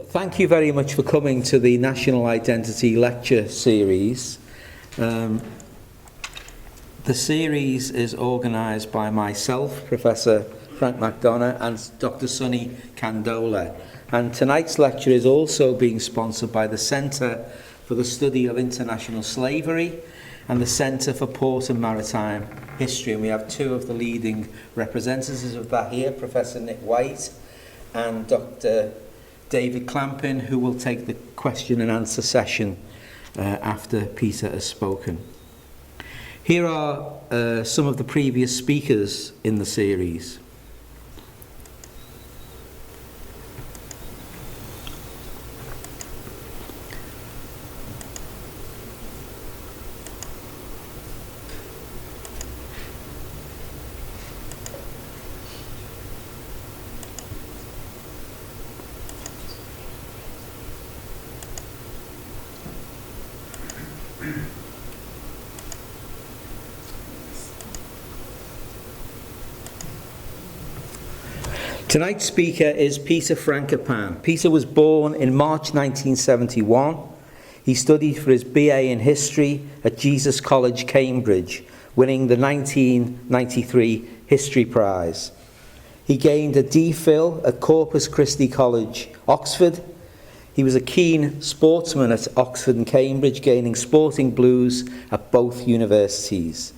thank you very much for coming to the National Identity Lecture Series. The series is organised by myself, Professor Frank McDonough, and Dr Sunny Candola. And tonight's lecture is also being sponsored by the Centre for the Study of International Slavery and the Centre for Port and Maritime History. And we have two of the leading representatives of that here, Professor Nick White and Dr David Clampin, who will take the question and answer session after Peter has spoken. Here are some of the previous speakers in the series. Tonight's speaker is Peter Frankopan. Peter was born in March 1971. He studied for his BA in History at Jesus College, Cambridge, winning the 1993 History Prize. He gained a DPhil at Corpus Christi College, Oxford. He was a keen sportsman at Oxford and Cambridge, gaining sporting blues at both universities.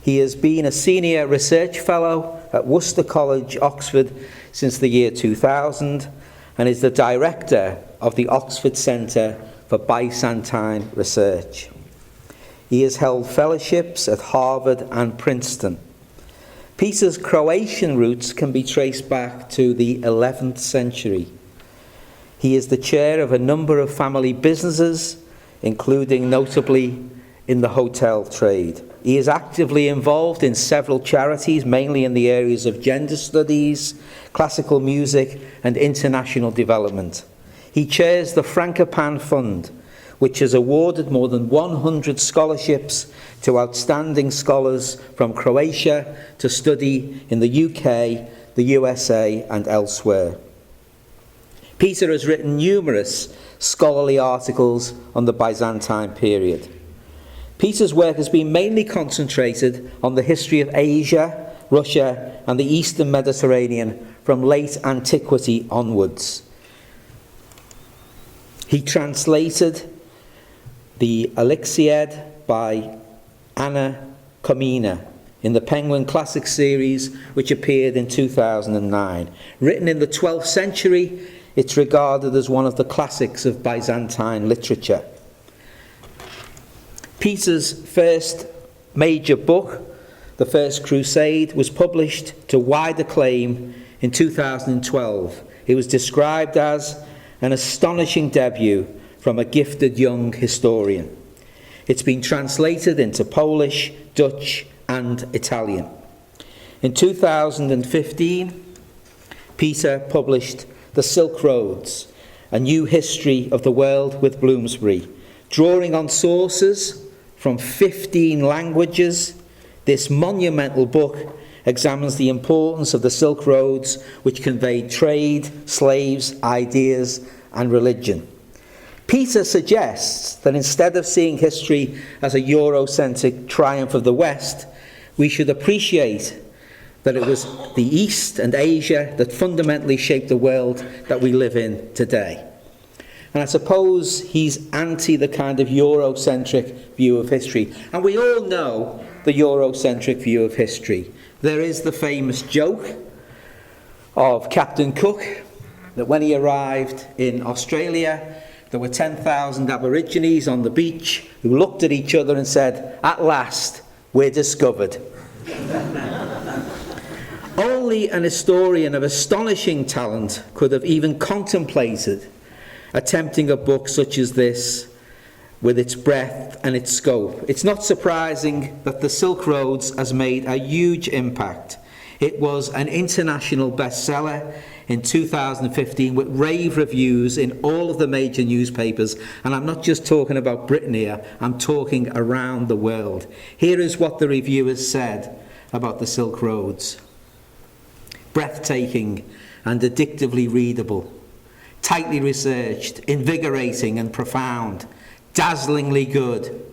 He has been a senior research fellow at Worcester College, Oxford, since the year 2000, and is the director of the Oxford Centre for Byzantine Research. He has held fellowships at Harvard and Princeton. Peter's Croatian roots can be traced back to the 11th century. He is the chair of a number of family businesses, including notably in the hotel trade. He is actively involved in several charities, mainly in the areas of gender studies, classical music, and international development. He chairs the Frankopan Fund, which has awarded more than 100 scholarships to outstanding scholars from Croatia to study in the UK, the USA, and elsewhere. Peter has written numerous scholarly articles on the Byzantine period. Peter's work has been mainly concentrated on the history of Asia, Russia, and the Eastern Mediterranean from late antiquity onwards. He translated the Alexiad by Anna Komnene in the Penguin Classic series, which appeared in 2009. Written in the 12th century, it's regarded as one of the classics of Byzantine literature. Peter's first major book, The First Crusade, was published to wide acclaim in 2012. It was described as an astonishing debut from a gifted young historian. It's been translated into Polish, Dutch, and Italian. In 2015, Peter published The Silk Roads, A New History of the World with Bloomsbury. Drawing on sources from 15 languages, this monumental book examines the importance of the Silk Roads, which conveyed trade, slaves, ideas, and religion. Peter suggests that instead of seeing history as a Eurocentric triumph of the West, we should appreciate that it was the East and Asia that fundamentally shaped the world that we live in today. And I suppose he's anti the kind of Eurocentric view of history. And we all know the Eurocentric view of history. There is the famous joke of Captain Cook, that when he arrived in Australia, there were 10,000 Aborigines on the beach who looked at each other and said, "At last, we're discovered." Only an historian of astonishing talent could have even contemplated attempting a book such as this with its breadth and its scope. It's not surprising that The Silk Roads has made a huge impact. It was an international bestseller in 2015 with rave reviews in all of the major newspapers. And I'm not just talking about Britain here, I'm talking around the world. Here is what the reviewers said about The Silk Roads. Breathtaking and addictively readable. tightly researched, invigorating and profound, dazzlingly good,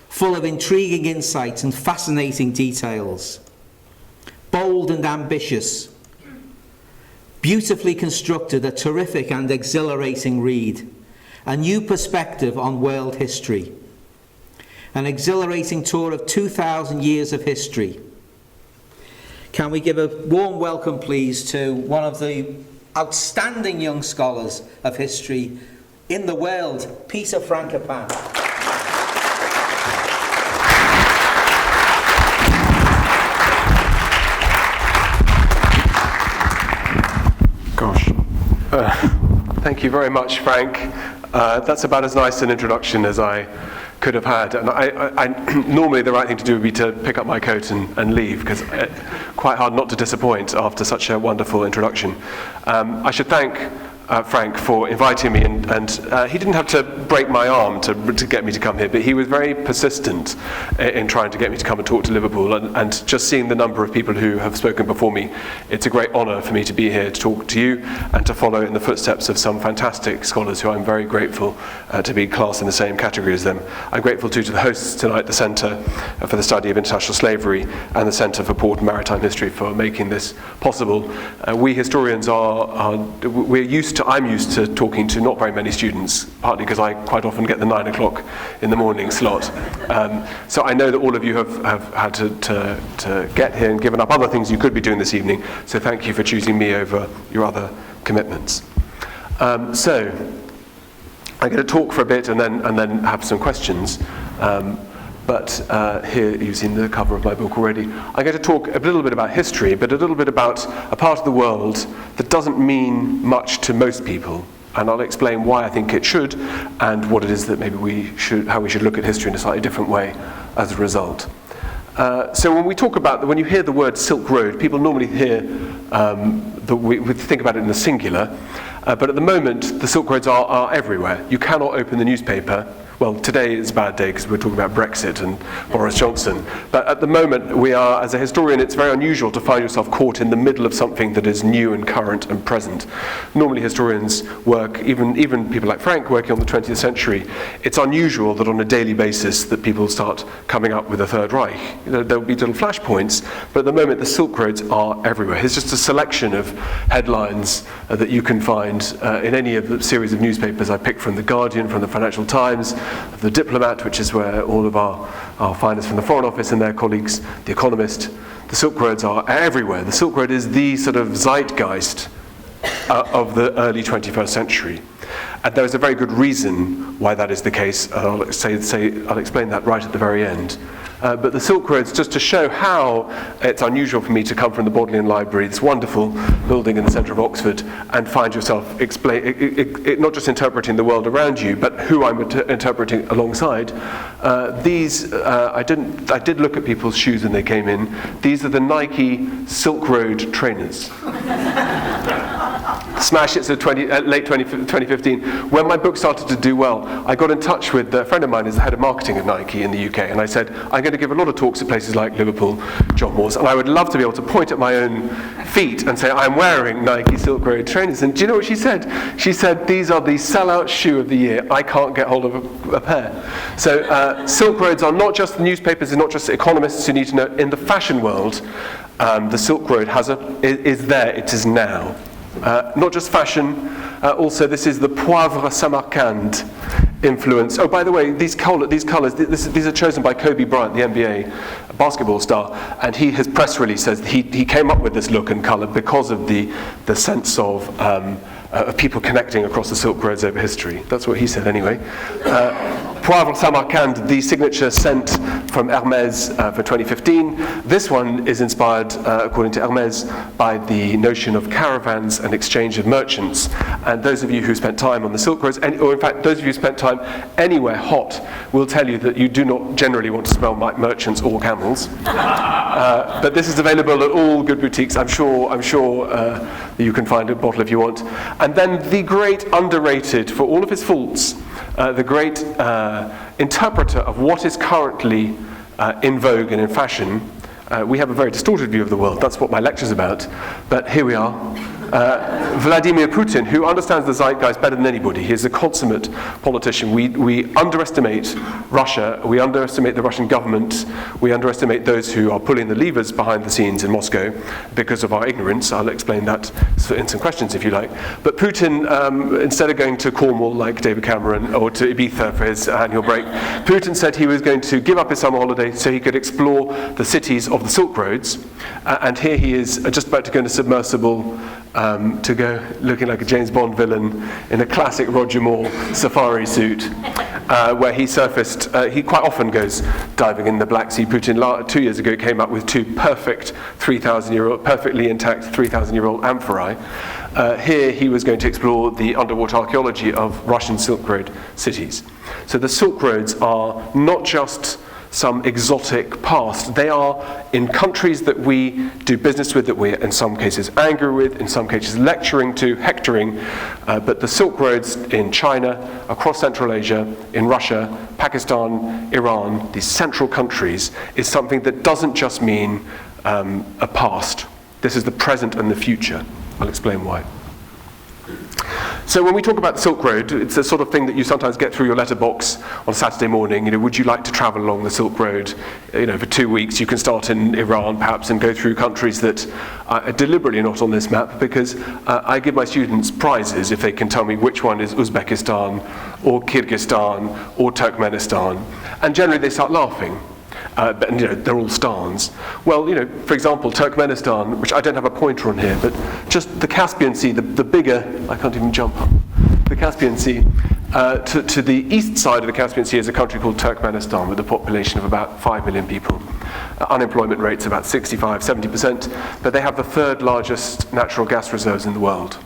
full of intriguing insights and fascinating details, bold and ambitious, beautifully constructed, a terrific and exhilarating read, a new perspective on world history, an exhilarating tour of 2,000 years of history. Can we give a warm welcome, please, to one of the outstanding young scholars of history in the world, Peter Frankopan. Gosh. Thank you very much, Frank. That's about as nice an introduction as I could have had. And I normally the right thing to do would be to pick up my coat and leave, because it's quite hard not to disappoint after such a wonderful introduction. I should thank Frank for inviting me, and he didn't have to break my arm to get me to come here, but he was very persistent in trying to get me to come and talk to Liverpool, and just seeing the number of people who have spoken before me, it's a great honour for me to be here to talk to you and to follow in the footsteps of some fantastic scholars who I'm very grateful to be classed in the same category as them. I'm grateful too to the hosts tonight, the Centre for the Study of International Slavery and the Centre for Port and Maritime History, for making this possible. We historians I'm used to talking to not very many students, partly because I quite often get the 9 o'clock in the morning slot. So I know that all of you have had to get here and given up other things you could be doing this evening, so thank you for choosing me over your other commitments. So I'm going to talk for a bit and then have some questions. But here you've seen the cover of my book already. I'm going to talk a little bit about history, but a little bit about a part of the world that doesn't mean much to most people. And I'll explain why I think it should, and what it is that maybe how we should look at history in a slightly different way as a result. So when you hear the word Silk Road, people normally hear we think about it in the singular. But at the moment, the Silk Roads are everywhere. You cannot open the newspaper. Well, today is a bad day because we're talking about Brexit and Boris Johnson. But at the moment, as a historian, it's very unusual to find yourself caught in the middle of something that is new and current and present. Normally historians work, even people like Frank working on the 20th century, it's unusual that on a daily basis that people start coming up with a Third Reich. There'll be little flashpoints, but at the moment the Silk Roads are everywhere. Here's just a selection of headlines that you can find in any of the series of newspapers I picked from The Guardian, from the Financial Times, The Diplomat, which is where all of our finest from the Foreign Office and their colleagues, The Economist. The Silk Roads are everywhere. The Silk Road is the sort of zeitgeist of the early 21st century. And there is a very good reason why that is the case, and I'll explain that right at the very end. But the Silk Roads, just to show how it's unusual for me to come from the Bodleian Library, this wonderful building in the centre of Oxford, and find yourself not just interpreting the world around you, but who I'm interpreting alongside. I did look at people's shoes when they came in. These are the Nike Silk Road trainers. Smash hits of late 2015. When my book started to do well, I got in touch with a friend of mine who's the head of marketing at Nike in the UK, and I said, I'm going to give a lot of talks at places like Liverpool, John Moores, and I would love to be able to point at my own feet and say, I'm wearing Nike Silk Road trainers. And do you know what she said? She said, these are the sellout shoe of the year. I can't get hold of a pair. So Silk Roads are not just the newspapers and not just economists who need to know. In the fashion world, the Silk Road is there, it is now. Not just fashion, also this is the Poivre Samarkand influence. Oh, by the way, these colours, these are chosen by Kobe Bryant, the NBA basketball star, and his press release says he came up with this look and colour because of the sense of people connecting across the Silk Roads over history. That's what he said anyway. Poivre Samarkand, the signature sent from Hermès for 2015. This one is inspired, according to Hermès, by the notion of caravans and exchange of merchants. And those of you who spent time on the Silk Roads, or in fact those of you who spent time anywhere hot, will tell you that you do not generally want to smell like merchants or camels. But this is available at all good boutiques. I'm sure you can find a bottle if you want. And then the great underrated, for all of his faults, the great interpreter of what is currently in vogue and in fashion. We have a very distorted view of the world. That's what my lecture's about. But here we are. Vladimir Putin, who understands the zeitgeist better than anybody. He's a consummate politician. We underestimate Russia, we underestimate the Russian government, we underestimate those who are pulling the levers behind the scenes in Moscow because of our ignorance. I'll explain that in some questions if you like. But Putin, instead of going to Cornwall like David Cameron or to Ibiza for his annual break, Putin said he was going to give up his summer holiday so he could explore the cities of the Silk Roads. And here he is just about to go into submersible to go looking like a James Bond villain in a classic Roger Moore safari suit, where he surfaced. He quite often goes diving in the Black Sea. Putin 2 years ago came up with two perfect 3,000-year-old, perfectly intact 3,000-year-old amphorae. Here he was going to explore the underwater archaeology of Russian Silk Road cities. So the Silk Roads are not just some exotic past. They are in countries that we do business with, that we're in some cases angry with, in some cases lecturing to, hectoring. But the Silk Roads in China, across Central Asia, in Russia, Pakistan, Iran, these central countries, is something that doesn't just mean a past. This is the present and the future. I'll explain why. So when we talk about the Silk Road, it's the sort of thing that you sometimes get through your letterbox on Saturday morning. Would you like to travel along the Silk Road? For 2 weeks. You can start in Iran, perhaps, and go through countries that are deliberately not on this map, because I give my students prizes if they can tell me which one is Uzbekistan, or Kyrgyzstan, or Turkmenistan. And generally they start laughing. But they're all stans. Well, for example, Turkmenistan, which I don't have a pointer on here, but just the Caspian Sea, the bigger, I can't even jump up, the Caspian Sea, to the east side of the Caspian Sea is a country called Turkmenistan with a population of about 5 million people. Unemployment rate's about 65-70%, but they have the third largest natural gas reserves in the world.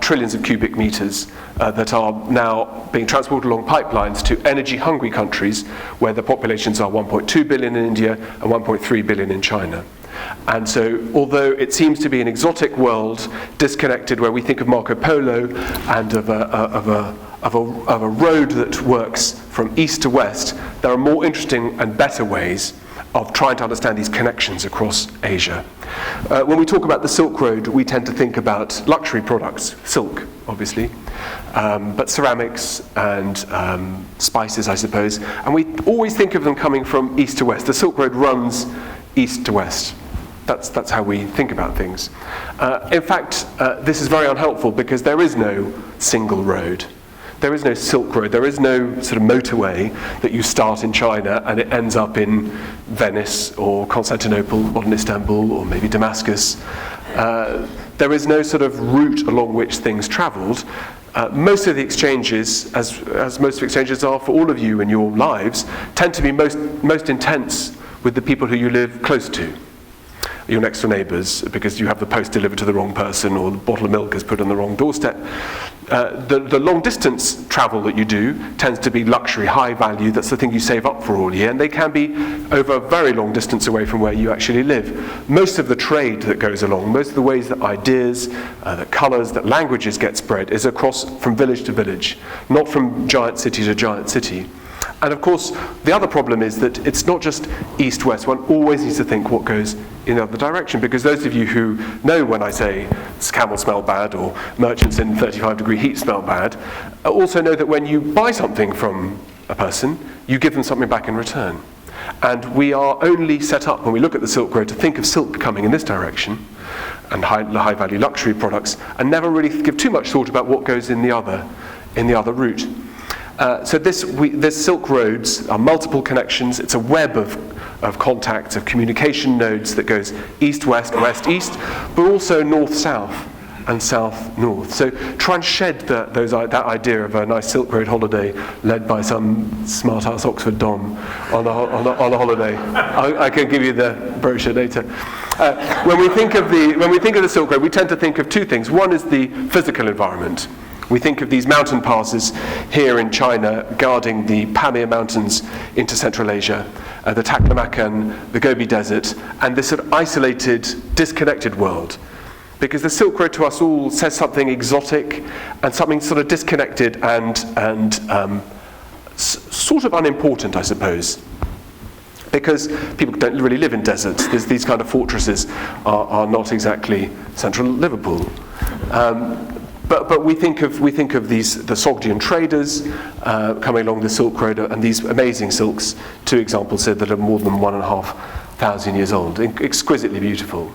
Trillions of cubic meters that are now being transported along pipelines to energy-hungry countries where the populations are 1.2 billion in India and 1.3 billion in China. And so, although it seems to be an exotic world, disconnected, where we think of Marco Polo and of a road that works from east to west, there are more interesting and better ways of trying to understand these connections across Asia. When we talk about the Silk Road, we tend to think about luxury products, silk, obviously, but ceramics and spices, I suppose, and we always think of them coming from east to west. The Silk Road runs east to west. That's how we think about things. In fact, this is very unhelpful because there is no single road. There is no Silk Road, there is no sort of motorway that you start in China and it ends up in Venice or Constantinople, modern Istanbul, or maybe Damascus. There is no sort of route along which things travelled. Most of the exchanges, as most of exchanges are for all of you in your lives, tend to be most intense with the people who you live close to. Your next door neighbours, because you have the post delivered to the wrong person or the bottle of milk is put on the wrong doorstep. The long distance travel that you do tends to be luxury, high value. That's the thing you save up for all year, and they can be over a very long distance away from where you actually live. Most of the trade that goes along, most of the ways that ideas, that colours, that languages get spread is across from village to village, not from giant city to giant city. And of course, the other problem is that it's not just east-west. One always needs to think what goes in the other direction, because those of you who know when I say camels smell bad or merchants in 35-degree heat smell bad, also know that when you buy something from a person, you give them something back in return. And we are only set up, when we look at the Silk Road, to think of silk coming in this direction, and high-value luxury products, and never really give too much thought about what goes in the other route. So this Silk Roads are multiple connections. It's a web of contacts, of communication nodes that goes east-west, west-east, but also north-south and south-north. So try and shed that idea of a nice Silk Road holiday led by some smart-ass Oxford Dom on a holiday. I can give you the brochure later. When we think of the Silk Road, we tend to think of two things. One is the physical environment. We think of these mountain passes here in China guarding the Pamir Mountains into Central Asia, the Taklamakan, the Gobi Desert, and this sort of isolated, disconnected world. Because the Silk Road to us all says something exotic and something sort of disconnected and sort of unimportant, I suppose. because people don't really live in deserts. These kind of fortresses are not exactly central Liverpool. But we think of the Sogdian traders coming along the Silk Road, and these amazing silks. 2 examples here that are more than 1,500 years old, exquisitely beautiful.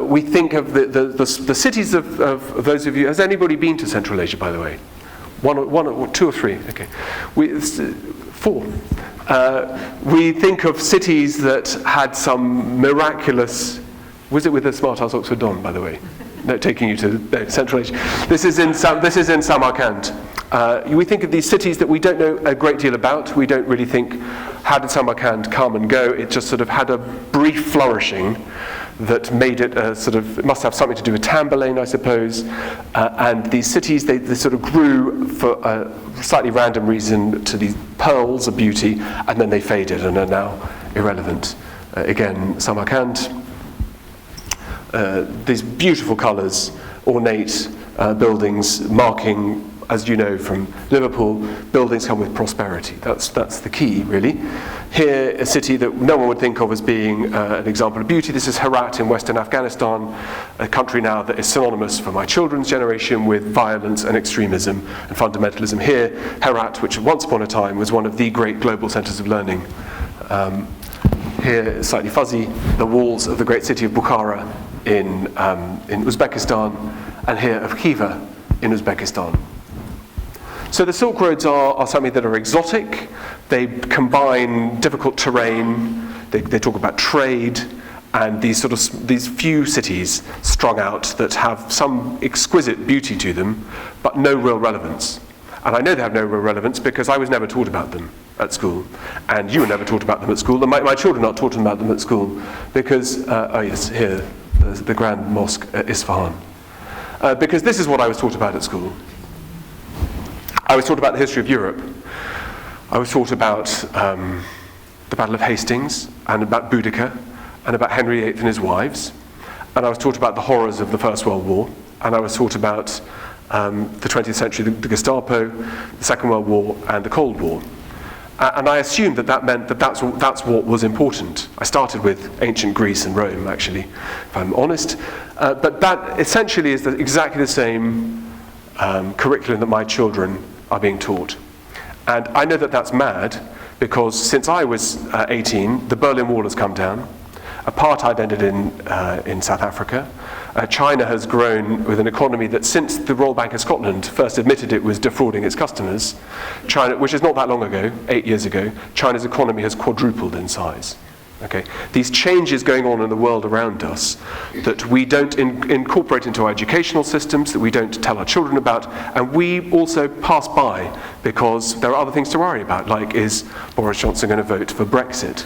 We think of the cities of those of you. Has anybody been to Central Asia, by the way? 2 or 3? Okay, 4. We think of cities that had some miraculous. Was it with the Smart House Oxford Don, by the way? No, taking you to Central Asia. This is in Samarkand. We think of these cities that we don't know a great deal about. We don't really think, how did Samarkand come and go? It just sort of had a brief flourishing that made it it must have something to do with Tamburlaine, I suppose. And these cities, they sort of grew for a slightly random reason to these pearls of beauty, and then they faded and are now irrelevant. Again, Samarkand. These beautiful colours, ornate buildings, marking, as you know from Liverpool, buildings come with prosperity. That's the key, really. Here, a city that no one would think of as being an example of beauty. This is Herat in Western Afghanistan, a country now that is synonymous for my children's generation with violence and extremism and fundamentalism. Here, Herat, which once upon a time was one of the great global centres of learning. Here, slightly fuzzy, the walls of the great city of Bukhara in Uzbekistan, and here of Khiva in Uzbekistan. So the Silk Roads are something that are exotic. They combine difficult terrain. They talk about trade, and these few cities strung out that have some exquisite beauty to them, but no real relevance. And I know they have no real relevance because I was never taught about them at school, and you were never taught about them at school, and my children are not taught about them at school because, here, the Grand Mosque at Isfahan. Because this is what I was taught about at school. I was taught about the history of Europe. I was taught about the Battle of Hastings, and about Boudicca, and about Henry VIII and his wives. And I was taught about the horrors of the First World War. And I was taught about the 20th century, the Gestapo, the Second World War, and the Cold War. And I assumed that meant that's what was important. I started with ancient Greece and Rome, actually, if I'm honest. But that essentially is exactly the same curriculum that my children are being taught. And I know that that's mad, because since I was 18, the Berlin Wall has come down. Apartheid ended in South Africa. China has grown with an economy that, since the Royal Bank of Scotland first admitted it was defrauding its customers, China, which is not that long ago, 8 years ago, China's economy has quadrupled in size. Okay. These changes going on in the world around us that we don't incorporate into our educational systems, that we don't tell our children about, and we also pass by because there are other things to worry about, like, is Boris Johnson going to vote for Brexit?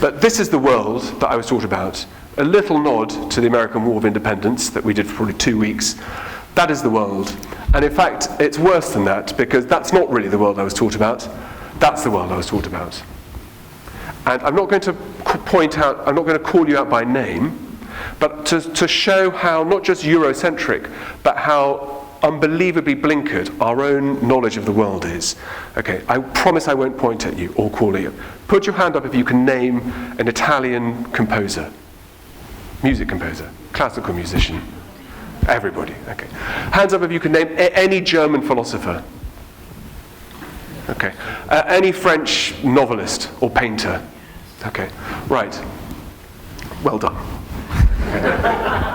But this is the world that I was taught about. A little nod to the American War of Independence that we did for probably 2 weeks. That is the world. And in fact, it's worse than that, because that's not really the world I was taught about. That's the world I was taught about. And I'm not going to point out, I'm not going to call you out by name, but to show how not just Eurocentric, but how unbelievably blinkered our own knowledge of the world is. Okay, I promise I won't point at you or call you. Put your hand up if you can name an Italian composer, music composer, classical musician. Everybody, okay. Hands up if you can name any German philosopher. Okay. Any French novelist or painter? Okay. Right. Well done.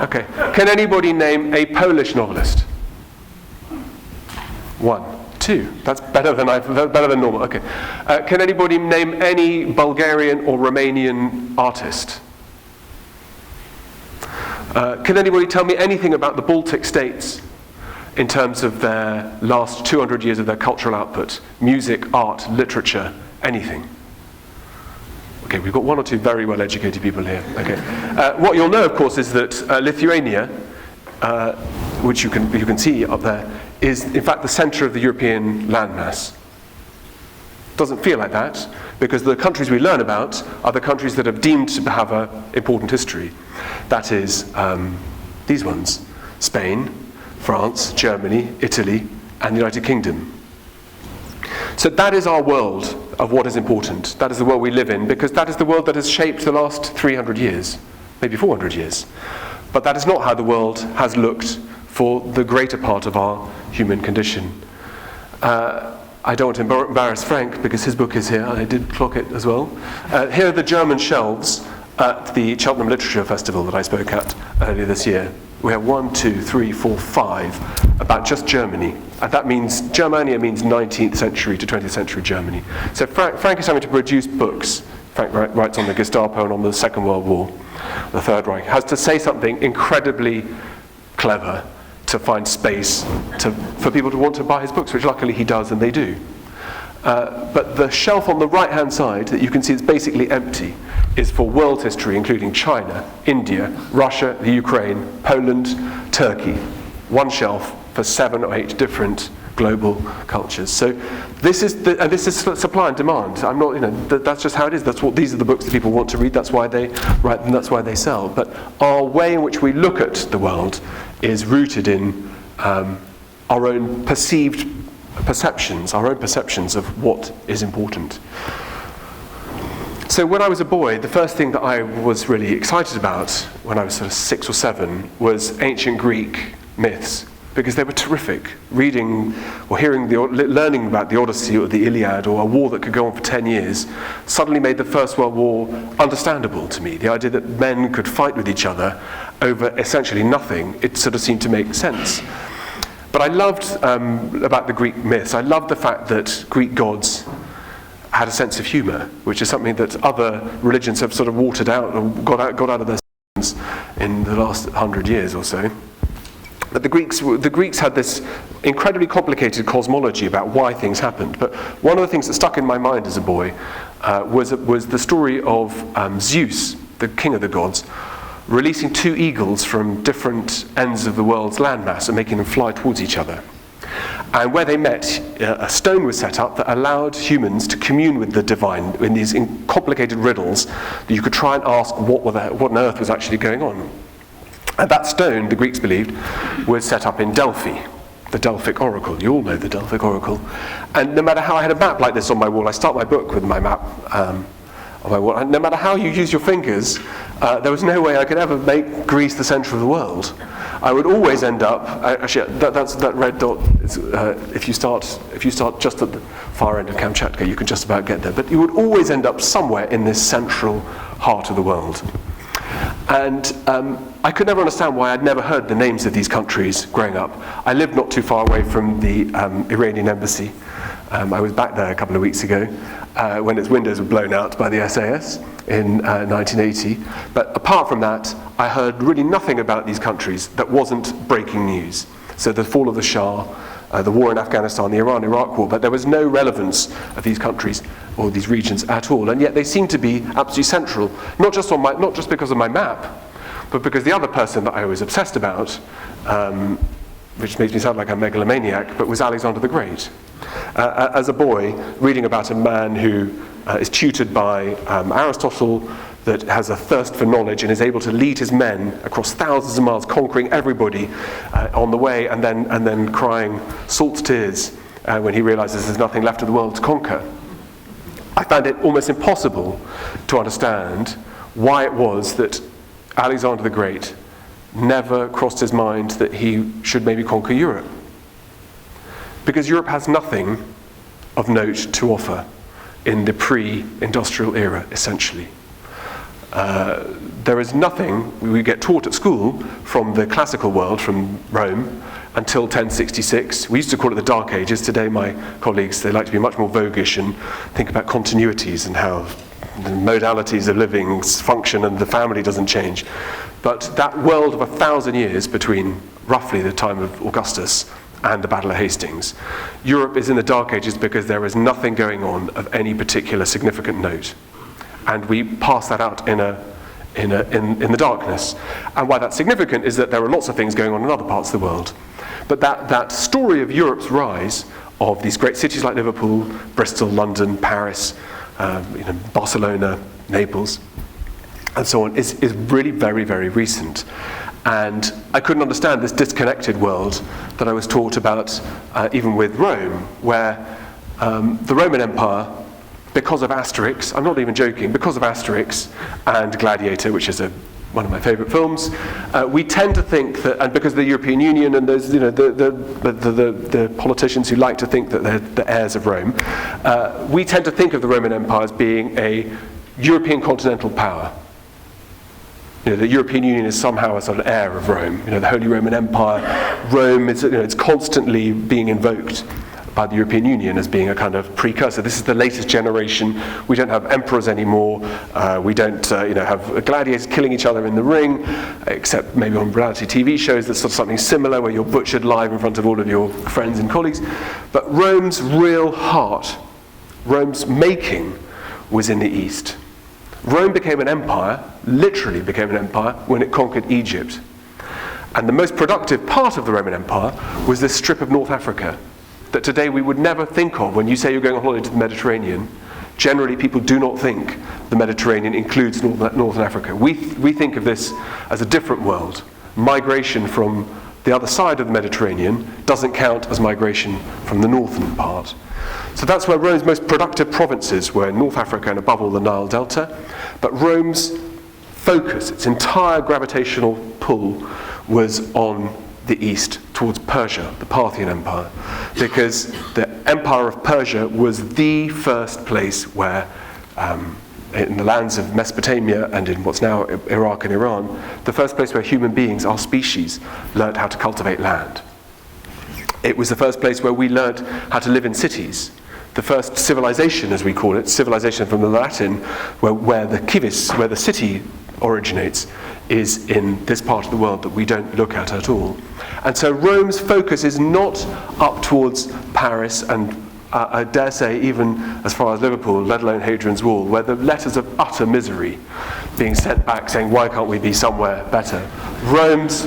Okay. Can anybody name a Polish novelist? 1, 2. That's better than normal. Okay. Can anybody name any Bulgarian or Romanian artist? Can anybody tell me anything about the Baltic states in terms of their last 200 years of their cultural output? Music, art, literature, anything? Okay, we've got 1 or 2 very well-educated people here. Okay. What you'll know, of course, is that Lithuania, which you can see up there, is in fact the centre of the European landmass. Doesn't feel like that, because the countries we learn about are the countries that are deemed to have an important history. That is, these ones: Spain, France, Germany, Italy, and the United Kingdom. So that is our world. of what is important. That is the world we live in, because that is the world that has shaped the last 300 years, maybe 400 years. But that is not how the world has looked for the greater part of our human condition. I don't want to embarrass Frank, because his book is here. I did clock it as well. Here are the German shelves at the Cheltenham Literature Festival that I spoke at earlier this year. We have 1, 2, 3, 4, 5 about just Germany. And that means, Germania means 19th century to 20th century Germany. So Frank is having to produce books. Frank writes on the Gestapo and on the Second World War, the Third Reich. Has to say something incredibly clever to find space for people to want to buy his books, which luckily he does, and they do. But the shelf on the right-hand side that you can see is basically empty is for world history, including China, India, Russia, the Ukraine, Poland, Turkey. One shelf for 7 or 8 different global cultures. So this is supply and demand. I'm not, that's just how it is. These are the books that people want to read. That's why they write them. That's why they sell. But our way in which we look at the world is rooted in our own perceived perceptions, our own perceptions of what is important. So when I was a boy, the first thing that I was really excited about when I was sort of 6 or 7 was ancient Greek myths, because they were terrific. Reading or learning about the Odyssey or the Iliad or a war that could go on for 10 years suddenly made the First World War understandable to me. The idea that men could fight with each other over essentially nothing, it sort of seemed to make sense. But I loved about the Greek myths, I loved the fact that Greek gods had a sense of humour, which is something that other religions have sort of watered out or got out of their sense in the last 100 years or so. But the Greeks had this incredibly complicated cosmology about why things happened. But one of the things that stuck in my mind as a boy was the story of Zeus, the king of the gods, releasing 2 eagles from different ends of the world's landmass and making them fly towards each other. And where they met, a stone was set up that allowed humans to commune with the divine in these complicated riddles that you could try and ask what on earth was actually going on. And that stone, the Greeks believed, was set up in Delphi, the Delphic oracle. You all know the Delphic oracle. And no matter how I had a map like this on my wall, I start my book with my map on my wall. And no matter how you use your fingers, there was no way I could ever make Greece the centre of the world. I would always end up. Actually, that red dot. If you start just at the far end of Kamchatka, you can just about get there. But you would always end up somewhere in this central heart of the world. And I could never understand why I'd never heard the names of these countries growing up. I lived not too far away from the Iranian embassy. I was back there a couple of weeks ago when its windows were blown out by the SAS in 1980. But apart from that, I heard really nothing about these countries that wasn't breaking news. So the fall of the Shah, the war in Afghanistan, the Iran-Iraq war, but there was no relevance of these countries or these regions at all, and yet they seem to be absolutely central, not just because of my map, but because the other person that I was obsessed about, which makes me sound like a megalomaniac, but was Alexander the Great. As a boy, reading about a man who is tutored by Aristotle, that has a thirst for knowledge and is able to lead his men across thousands of miles, conquering everybody on the way, and then crying salt tears when he realizes there's nothing left of the world to conquer. I found it almost impossible to understand why it was that Alexander the Great never crossed his mind that he should maybe conquer Europe. Because Europe has nothing of note to offer in the pre-industrial era, essentially. There is nothing we get taught at school from the classical world, from Rome, until 1066. We used to call it the Dark Ages. Today my colleagues, they like to be much more voguish and think about continuities and how the modalities of living function and the family doesn't change. But that world of 1,000 years between roughly the time of Augustus and the Battle of Hastings, Europe is in the Dark Ages because there is nothing going on of any particular significant note. And we pass that out in the darkness. And why that's significant is that there are lots of things going on in other parts of the world. But that story of Europe's rise, of these great cities like Liverpool, Bristol, London, Paris, Barcelona, Naples, and so on, is really very, very recent. And I couldn't understand this disconnected world that I was taught about even with Rome, where the Roman Empire because of Asterix, I'm not even joking, because of Asterix and Gladiator, which is one of my favourite films, we tend to think that, and because of the European Union and those, the politicians who like to think that they're the heirs of Rome, we tend to think of the Roman Empire as being a European continental power. The European Union is somehow a sort of heir of Rome. The Holy Roman Empire, Rome, it's constantly being invoked by the European Union as being a kind of precursor. This is the latest generation. We don't have emperors anymore. We don't have gladiators killing each other in the ring, except maybe on reality TV shows. There's sort of something similar where you're butchered live in front of all of your friends and colleagues. But Rome's real heart, Rome's making, was in the East. Rome became an empire, literally became an empire, when it conquered Egypt. And the most productive part of the Roman Empire was this strip of North Africa that today we would never think of. When you say you're going on holiday to the Mediterranean, generally people do not think the Mediterranean includes Northern Africa. We think of this as a different world. Migration from the other side of the Mediterranean doesn't count as migration from the northern part. So that's where Rome's most productive provinces were, North Africa and above all the Nile Delta. But Rome's focus, its entire gravitational pull, was on the east, towards Persia, the Parthian Empire, because the Empire of Persia was the first place where, in the lands of Mesopotamia and in what's now Iraq and Iran, the first place where human beings, our species, learned how to cultivate land. It was the first place where we learned how to live in cities. The first civilization, as we call it, civilization from the Latin, where the civis, where the city originates, is in this part of the world that we don't look at all. And so Rome's focus is not up towards Paris and I dare say even as far as Liverpool, let alone Hadrian's Wall, where the letters of utter misery being sent back saying, why can't we be somewhere better? Rome's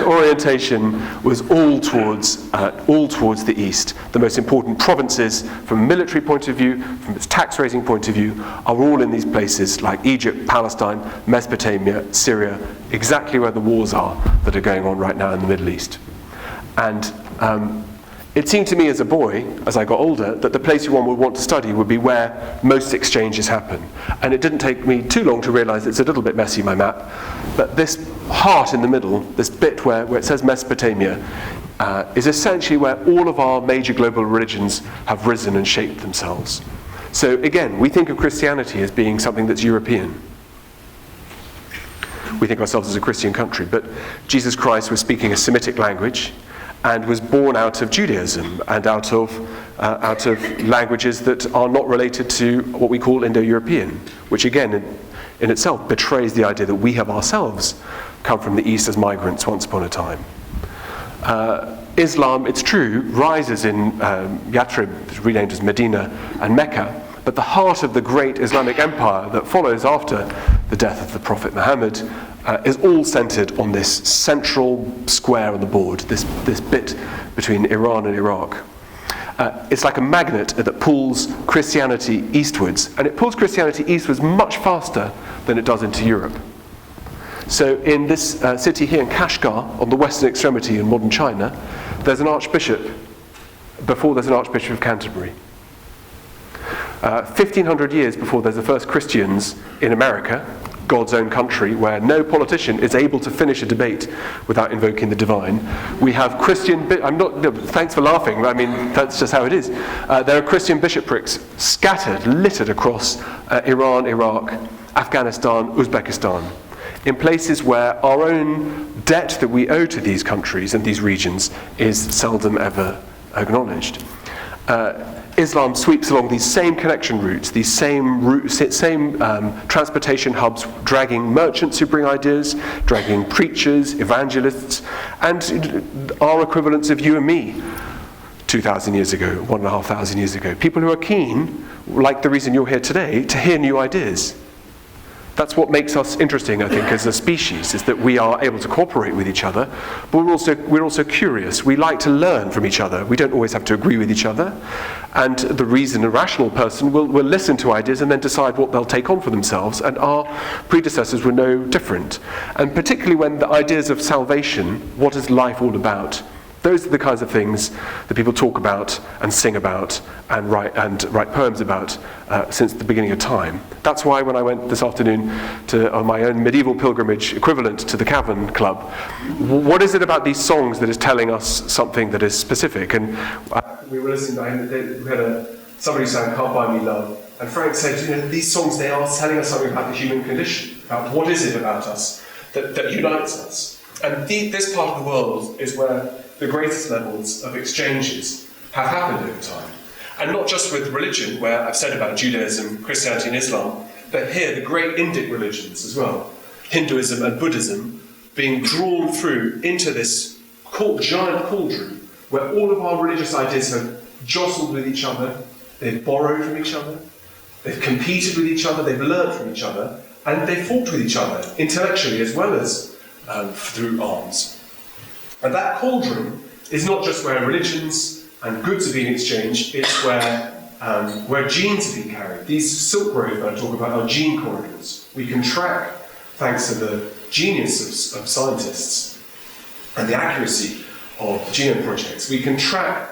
orientation was all towards the east. The most important provinces, from a military point of view, from its tax-raising point of view, are all in these places like Egypt, Palestine, Mesopotamia, Syria, exactly where the wars are that are going on right now in the Middle East. And it seemed to me as a boy, as I got older, that the place one would want to study would be where most exchanges happen. And it didn't take me too long to realise it's a little bit messy, my map, but this heart in the middle, this bit where it says Mesopotamia, is essentially where all of our major global religions have risen and shaped themselves. So again, we think of Christianity as being something that's European. We think of ourselves as a Christian country, but Jesus Christ was speaking a Semitic language and was born out of Judaism and out of languages that are not related to what we call Indo-European, which again in itself betrays the idea that we have ourselves come from the East as migrants once upon a time. Islam, it's true, rises in Yathrib, renamed as Medina, and Mecca, but the heart of the great Islamic empire that follows after the death of the Prophet Muhammad is all centered on this central square on the board, this bit between Iran and Iraq. It's like a magnet that pulls Christianity eastwards, and it pulls Christianity eastwards much faster than it does into Europe. So in this city here in Kashgar, on the western extremity in modern China, there's an archbishop, before there's an Archbishop of Canterbury. 1,500 years before there's the first Christians in America, God's own country, where no politician is able to finish a debate without invoking the divine. We have Christian, thanks for laughing, I mean, that's just how it is. There are Christian bishoprics scattered, littered across Iran, Iraq, Afghanistan, Uzbekistan, in places where our own debt that we owe to these countries and these regions is seldom ever acknowledged. Islam sweeps along these same connection routes, these same transportation hubs, dragging merchants who bring ideas, dragging preachers, evangelists, and our equivalents of you and me 2,000 years ago, 1,500 years ago. People who are keen, like the reason you're here today, to hear new ideas. That's what makes us interesting, I think, as a species, is that we are able to cooperate with each other, but we're also curious. We like to learn from each other. We don't always have to agree with each other. And the reason a rational person will listen to ideas and then decide what they'll take on for themselves, and our predecessors were no different. And particularly when the ideas of salvation, what is life all about, Those are the kinds of things that people talk about and sing about and write poems about since the beginning of time. That's why when I went this afternoon on my own medieval pilgrimage equivalent to the Cavern Club, what is it about these songs that is telling us something that is specific? And we were listening, we had somebody who sang "Can't Buy Me Love," and Frank said, these songs, they are telling us something about the human condition, about what is it about us that unites us. And this part of the world is where the greatest levels of exchanges have happened over time. And not just with religion, where I've said about Judaism, Christianity and Islam, but here the great Indic religions as well, Hinduism and Buddhism, being drawn through into this giant cauldron where all of our religious ideas have jostled with each other, they've borrowed from each other, they've competed with each other, they've learned from each other, and they've fought with each other, intellectually as well as through arms. And that cauldron is not just where religions and goods are being exchanged, it's where genes are being carried. These Silk Road that I talk about are gene corridors. We can track, thanks to the genius of scientists and the accuracy of genome projects, we can track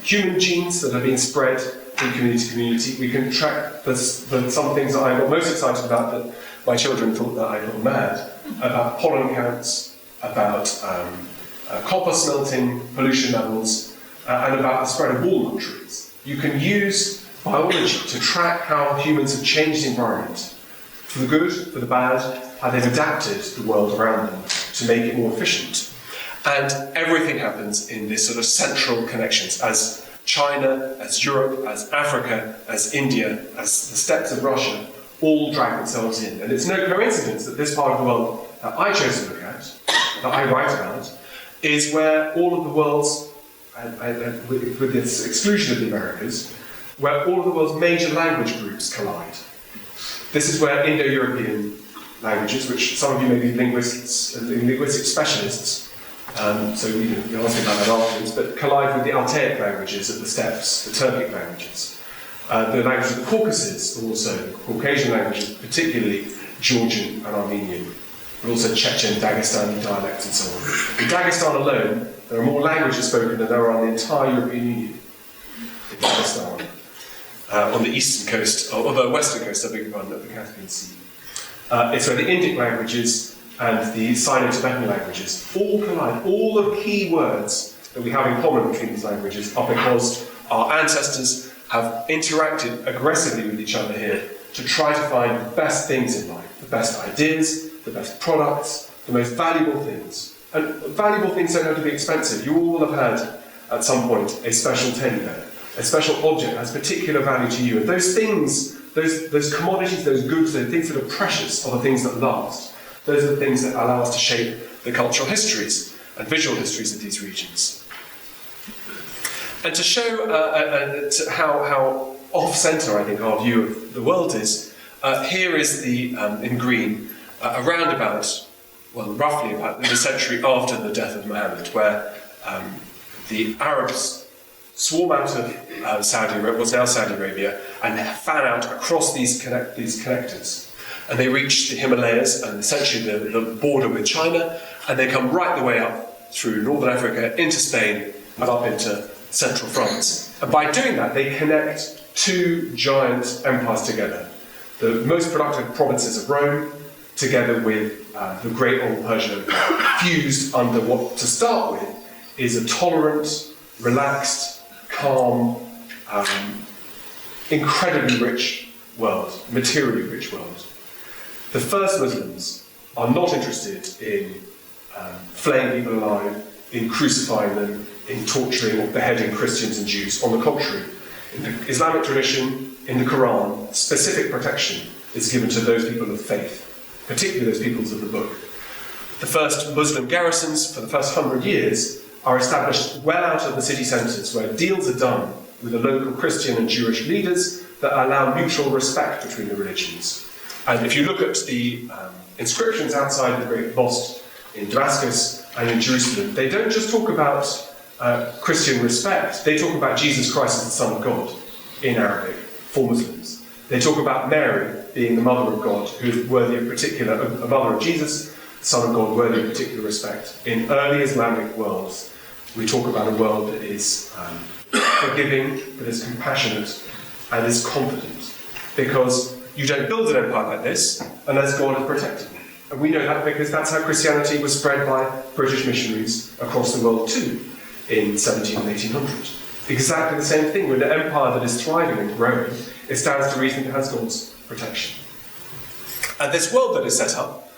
human genes that are being spread from community to community. We can track some things that I got most excited about that my children thought that I got mad, about pollen counts, about copper smelting pollution levels, and about the spread of walnut trees. You can use biology to track how humans have changed the environment, for the good, for the bad, how they've adapted the world around them to make it more efficient. And everything happens in this sort of central connections, as China, as Europe, as Africa, as India, as the steppes of Russia, all drag themselves in. And it's no coincidence that this part of the world that I chose to look at, that I write about, is where all of the world's, with this exclusion of the Americas, where all of the world's major language groups collide. This is where Indo-European languages, which some of you may be linguistic specialists, so you'll ask me about that afterwards, but collide with the Altaic languages of the steppes, the Turkic languages. The languages of the Caucasus, also Caucasian languages, particularly Georgian and Armenian, but also Chechen, Dagestani dialects and so on. In Dagestan alone, there are more languages spoken than there are on the entire European Union. In Dagestan, on the eastern coast, or the western coast, I beg your pardon, of the Caspian Sea. It's where the Indic languages and the Sino-Tibetan languages all collide. All the key words that we have in common between these languages are because our ancestors have interacted aggressively with each other here to try to find the best things in life, the best ideas, the best products, the most valuable things. And valuable things don't have to be expensive. You all have had, at some point, a special teddy bear, a special object that has particular value to you. And those things, those commodities, those goods, those things that are precious are the things that last. Those are the things that allow us to shape the cultural histories and visual histories of these regions. And to show how off-centre, I think, our view of the world is, here is the, in green, around about, well, roughly about the century after the death of Muhammad, where the Arabs swarm out of Saudi Arabia, what's now Saudi Arabia, and fan out across these connectors. And they reach the Himalayas and essentially the border with China, and they come right the way up through northern Africa, into Spain, and up into central France. And by doing that, they connect two giant empires together. The most productive provinces of Rome, together with the great old Persian Empire, fused under what, to start with, is a tolerant, relaxed, calm, incredibly rich world, materially rich world. The first Muslims are not interested in flaying people alive, in crucifying them, in torturing or beheading Christians and Jews. On the contrary, in the Islamic tradition, in the Quran, specific protection is given to those people of faith, particularly those peoples of the book. The first Muslim garrisons for the first 100 years are established well out of the city centres, where deals are done with the local Christian and Jewish leaders that allow mutual respect between the religions. And if you look at the inscriptions outside the Great Mosque in Damascus and in Jerusalem, they don't just talk about Christian respect, they talk about Jesus Christ as the Son of God in Arabic for Muslims. They talk about Mary being the Mother of God, who is worthy of particular, a Mother of Jesus, Son of God, worthy of particular respect. In early Islamic worlds, We talk about a world that is forgiving, that is compassionate, and is confident. Because you don't build an empire like this unless God is protecting you. And we know that because that's how Christianity was spread by British missionaries across the world too, in 1700 and 1800. Exactly the same thing. With an empire that is thriving and growing, it stands to reason it has God's protection. And this world that is set up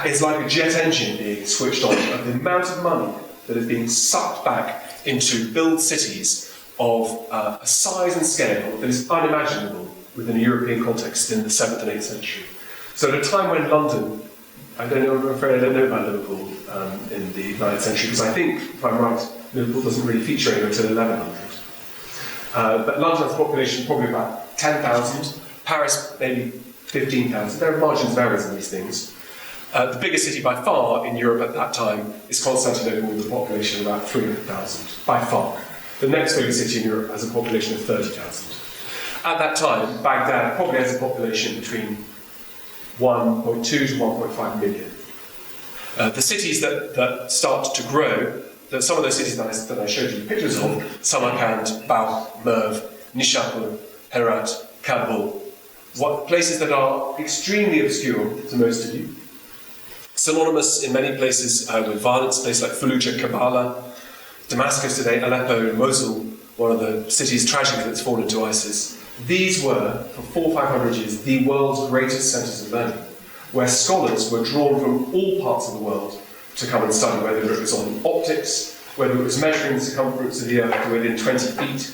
is like a jet engine being switched on, of the amount of money that is being sucked back into build cities of a size and scale that is unimaginable within a European context in the 7th and 8th century. So at a time when London, I'm afraid I don't know about Liverpool in the 9th century, because I think, if I'm right, Liverpool doesn't really feature anywhere until 1100. But London has a population probably about 10,000, Paris maybe 15,000. There are margins of errors in these things. The biggest city by far in Europe at that time is Constantinople, with a population of about 300,000, by far. The next biggest city in Europe has a population of 30,000. At that time, Baghdad probably has a population between 1.2 to 1.5 million. The cities that start to grow, some of those cities that I showed you pictures of, Samarkand, Balkh, Merv, Nishapur, Herat, Kabul, places that are extremely obscure to most of you, synonymous in many places with violence, places like Fallujah, Kabbalah, Damascus today, Aleppo, Mosul, one of the cities tragically that's fallen to ISIS. These were, for 400 or 500 years, the world's greatest centres of learning, where scholars were drawn from all parts of the world to come and study, whether it was on optics, whether it was measuring the circumference of the Earth to within 20 feet,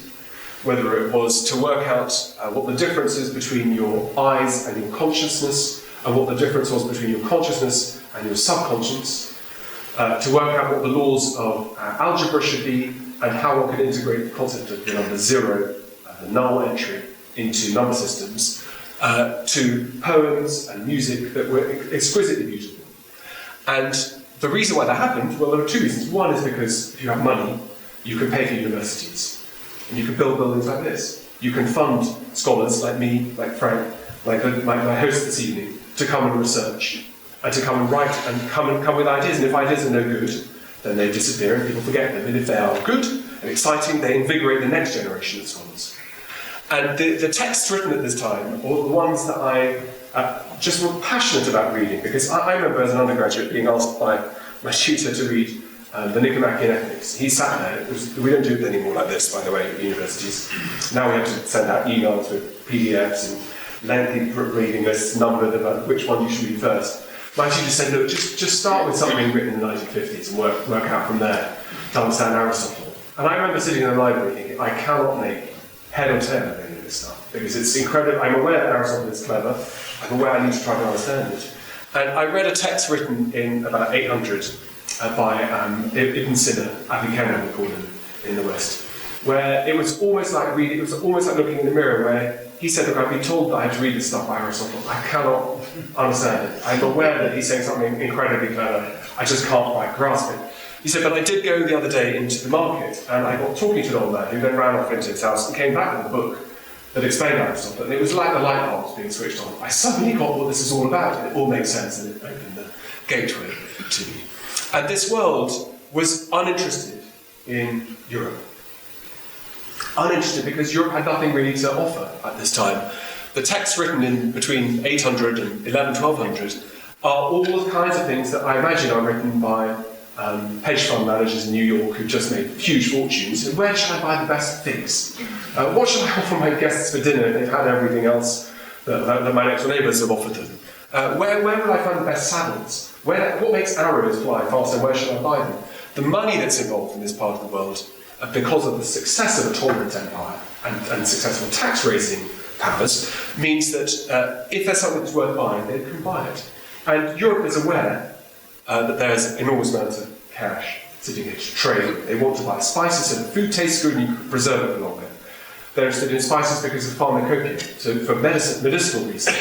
whether it was to work out what the difference is between your eyes and your consciousness, and what the difference was between your consciousness and your subconscious, to work out what the laws of algebra should be, and how one could integrate the concept of the number zero, the null entry, into number systems, to poems and music that were exquisitely beautiful. And the reason why that happened, well, there are two reasons. One is because if you have money, you can pay for universities, and you can build buildings like this. You can fund scholars like me, like Frank, like my host this evening, to come and research, and to come and write, and come with ideas. And if ideas are no good, then they disappear and people forget them. And if they are good and exciting, they invigorate the next generation of scholars. And the texts written at this time, or the ones that I just were passionate about reading, because I remember as an undergraduate being asked by my tutor to read the Nicomachean Ethics. He sat there. We don't do it anymore like this, by the way, at universities. Now we have to send out emails with PDFs and lengthy reading lists numbered about which one you should read first. My tutor said, look, just start with something written in the 1950s and work out from there to understand Aristotle. And I remember sitting in the library thinking, I cannot make head or tail of any of this stuff, because it's incredible. I'm aware that Aristotle is clever. I'm aware I need to try to understand it. And I read a text written in about 800 by Ibn Sina, Avicenna we call him in the West, where it was almost like reading, it was almost like looking in the mirror, where he said, look, I've been told that I have to read this stuff by Aristotle. I cannot understand it. I'm aware that he's saying something incredibly clever. I just can't quite grasp it. He said, but I did go the other day into the market, and I got talking to an old man who then ran off into his house and came back with a book that explained Aristotle, and it was like the light bulbs being switched on. I suddenly got what this is all about, and it all made sense, and it opened the gateway to me. And this world was uninterested in Europe. Uninterested because Europe had nothing really to offer at this time. The texts written in between 800 and 1200 are all the kinds of things that I imagine are written by hedge fund managers in New York who've just made huge fortunes. And where should I buy the best figs? What should I offer my guests for dinner if they've had everything else that my next door neighbours have offered them? Where will I find the best saddles? What makes arrows fly faster? Where should I buy them? The money that's involved in this part of the world, because of the success of a tolerant empire and successful tax-raising powers, means that if there's something that's worth buying, they can buy it. And Europe is aware that there's enormous amounts of cash sitting here to trade. They want to buy spices so the food tastes good and you can preserve it for longer. They're interested in spices because of pharmacopoeia, so for medicinal reasons,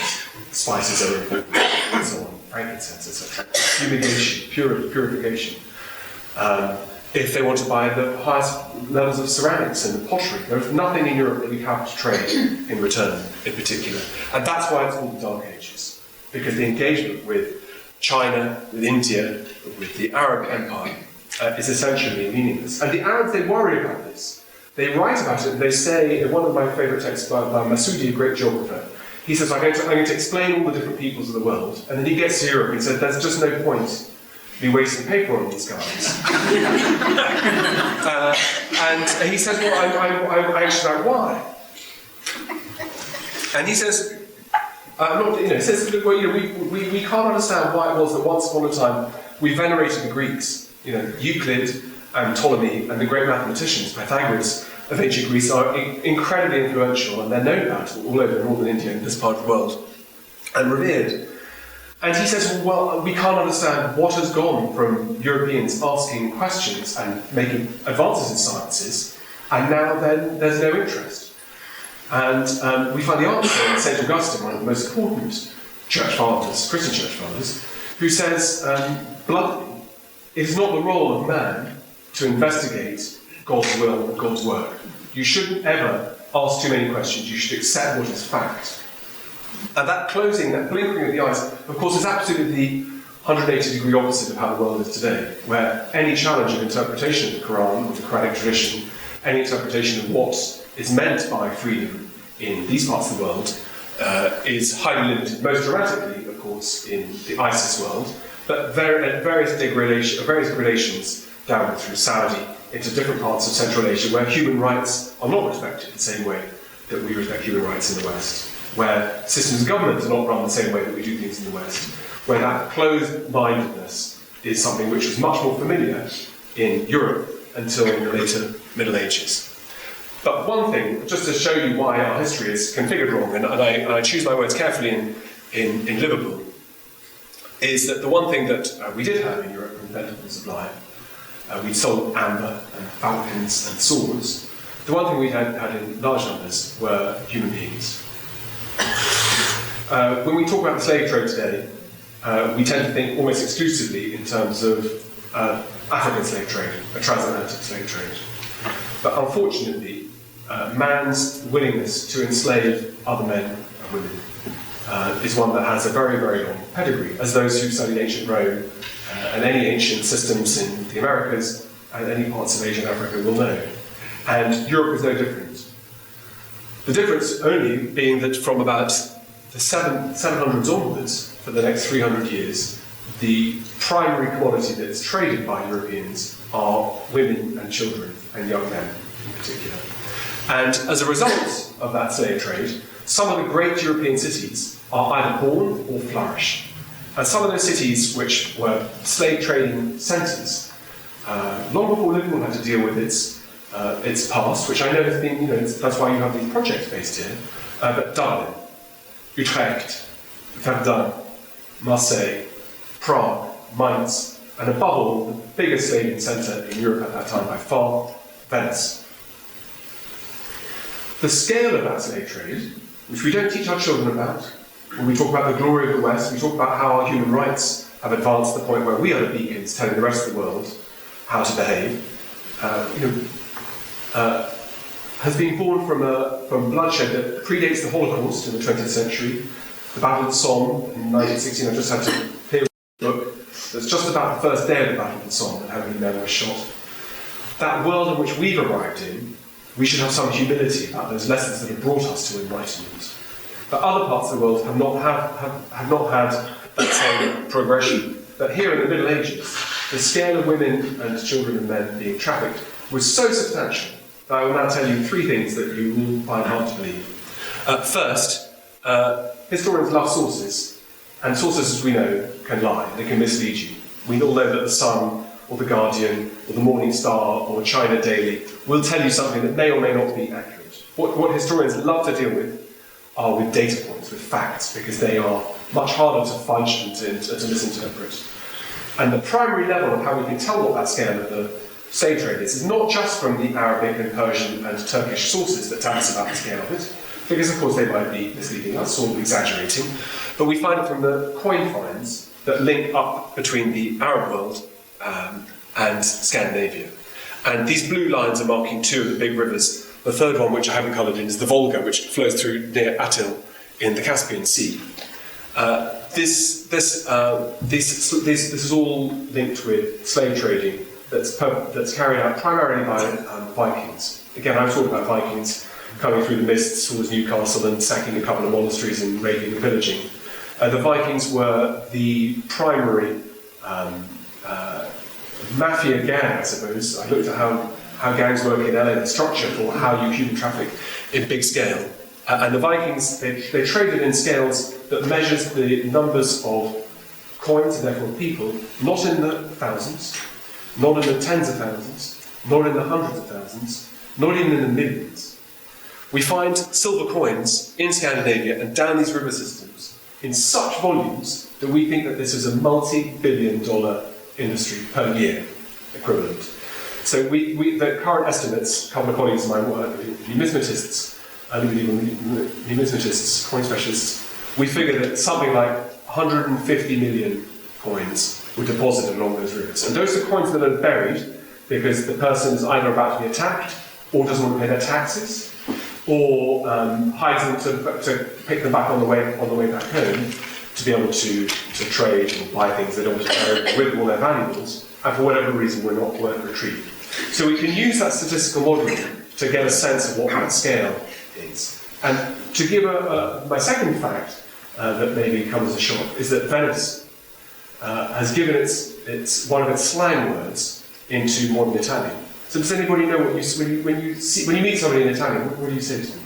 spices are important, and so on, frankincense, etc. Fumigation, purification. If they want to buy the highest levels of ceramics and pottery, there's nothing in Europe that we have to trade in return, in particular. And that's why it's called the Dark Ages, because the engagement with China, with India, with the Arab Empire is essentially meaningless. And the Arabs, they worry about this. They write about it, and they say, in one of my favourite texts by Masudi, a great geographer, he says, I'm going to explain all the different peoples of the world, and then he gets to Europe and he says, there's just no point me wasting paper on these guys. And he says, well, I'm anxious about why. And he says, he says, we can't understand why it was that once upon a time we venerated the Greeks. Euclid and Ptolemy and the great mathematicians, Pythagoras of ancient Greece, are incredibly influential, and they're known about all over northern India and this part of the world, and revered. And he says, well, we can't understand what has gone from Europeans asking questions and making advances in sciences, and now then there's no interest. And we find the answer in St. Augustine, one of the most important church fathers, Christian church fathers, who says, bluntly, it is not the role of man to investigate God's will and God's work. You shouldn't ever ask too many questions. You should accept what is fact. And that closing, that blinking of the eyes, of course, is absolutely the 180-degree opposite of how the world is today, where any challenge of interpretation of the Quran or the Quranic tradition, any interpretation of what is meant by freedom in these parts of the world is highly limited, most dramatically, of course, in the ISIS world, but at various gradations down through Saudi into different parts of Central Asia where human rights are not respected the same way that we respect human rights in the West, where systems of government are not run the same way that we do things in the West, where that closed-mindedness is something which was much more familiar in Europe until the later Middle Ages. But one thing, just to show you why our history is configured wrong, and I choose my words carefully in Liverpool, is that the one thing that we did have in Europe in plentiful supply, we sold amber and falcons and swords. The one thing we had in large numbers were human beings. When we talk about the slave trade today, we tend to think almost exclusively in terms of African slave trade, a transatlantic slave trade. But unfortunately, man's willingness to enslave other men and women is one that has a very, very long pedigree, as those who studied ancient Rome and any ancient systems in the Americas and any parts of Asia and Africa will know. And Europe is no different. The difference only being that from about the 700s onwards, for the next 300 years, the primary commodity that is traded by Europeans are women and children and young men in particular. And as a result of that slave trade, some of the great European cities are either born or flourish. And some of those cities which were slave trading centres, long before Liverpool had to deal with its past, which I know has been, that's why you have these projects based here, but Dublin, Utrecht, Verdun, Marseille, Prague, Mainz, and above all, the biggest slaving centre in Europe at that time by far, Venice. The scale of that slave trade, which we don't teach our children about, when we talk about the glory of the West, we talk about how our human rights have advanced to the point where we are the beacons telling the rest of the world how to behave, has been born from bloodshed that predates the Holocaust in the 20th century, the Battle of the Somme in 1916. I just had to clear a book that's just about the first day of the Battle of the Somme and how many men were shot. That world in which we've arrived in, we should have some humility about those lessons that have brought us to enlightenment. But other parts of the world have not had that same progression. But here in the Middle Ages, the scale of women and children and men being trafficked was so substantial that I will now tell you three things that you will find hard to believe. First, historians love sources, and sources, as we know, can lie, they can mislead you. We all know that the Sun, or the Guardian, or the Morning Star, or China Daily will tell you something that may or may not be accurate. What historians love to deal with are with data points, with facts, because they are much harder to fudge and to misinterpret. And the primary level of how we can tell what that scale of the slave trade is not just from the Arabic and Persian and Turkish sources that tell us about the scale of it, because of course they might be misleading us or exaggerating, but we find it from the coin finds that link up between the Arab world and Scandinavia. And these blue lines are marking two of the big rivers. The third one, which I haven't coloured in, is the Volga, which flows through near Atil in the Caspian Sea. This is all linked with slave trading that's carried out primarily by Vikings. Again, I was talking about Vikings coming through the mists towards Newcastle and sacking a couple of monasteries and raiding and pillaging. The Vikings were the primary mafia gang, I suppose. I looked at how gangs work in LA, the structure for how you human traffic in big scale. And the Vikings, they traded in scales that measures the numbers of coins and therefore people, not in the thousands, not in the tens of thousands, not in the hundreds of thousands, not even in the millions. We find silver coins in Scandinavia and down these river systems in such volumes that we think that this is a multi-billion-dollar industry per year equivalent. So the current estimates, a couple of colleagues of mine work, numismatists, numismatists, coin specialists, we figure that something like 150 million coins were deposited along those rivers. And those are coins that are buried because the person is either about to be attacked or doesn't want to pay their taxes, or hides them to pick them back on the way back home to be able to trade or buy things they don't want to carry with all their valuables, and for whatever reason weren't retrieved. So we can use that statistical modelling to get a sense of what that scale is. And to give my second fact that maybe comes as a shock is that Venice has given its one of its slang words into modern Italian. So does anybody know what when you meet somebody in Italian, what do you say to them?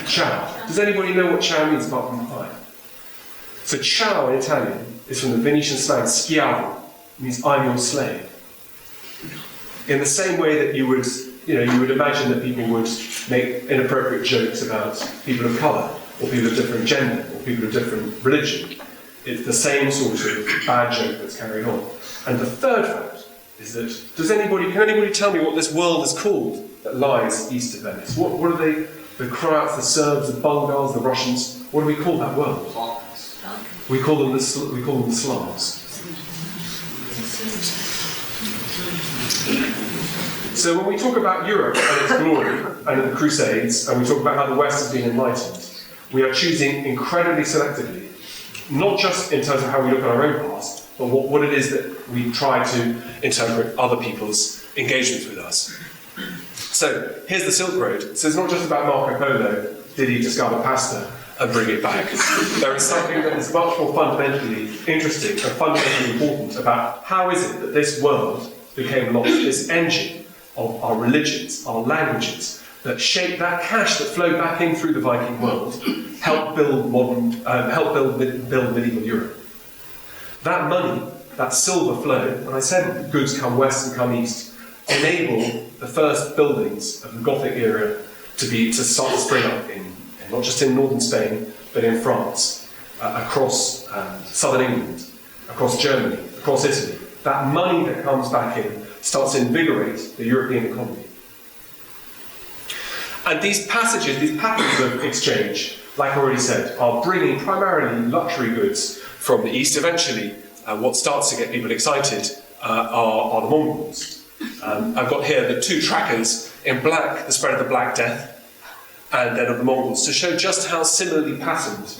Ciao. Does anybody know what ciao means apart from hi? So ciao in Italian is from the Venetian slang schiavo, means I'm your slave. In the same way that you would imagine that people would make inappropriate jokes about people of colour, or people of different gender, or people of different religion. It's the same sort of bad joke that's carried on. And the third fact is that, can anybody tell me what this world is called that lies east of Venice? What are they, the Croats, the Serbs, the Bulgars, the Russians, what do we call that world? Balkans. We call them the Slavs. So when we talk about Europe and its glory and the Crusades, and we talk about how the West has been enlightened, we are choosing incredibly selectively, not just in terms of how we look at our own past, but what it is that we try to interpret other people's engagements with us. So here's the Silk Road. So it's not just about Marco Polo, did he discover pasta and bring it back. There is something that is much more fundamentally interesting and fundamentally important about how is it that this world became lost, this engine of our religions, our languages, that shaped that cash that flowed back in through the Viking world, helped build medieval Europe. That money, that silver flow, when I said goods come west and come east, enable the first buildings of the Gothic era to start to spring up in not just in northern Spain, but in France, across southern England, across Germany, across Italy. That money that comes back in starts to invigorate the European economy. And these passages, these patterns of exchange, like I already said, are bringing primarily luxury goods from the east. Eventually, what starts to get people excited are the Mongols. I've got here the two trackers in black, the spread of the Black Death, and then of the Mongols, to show just how similarly patterned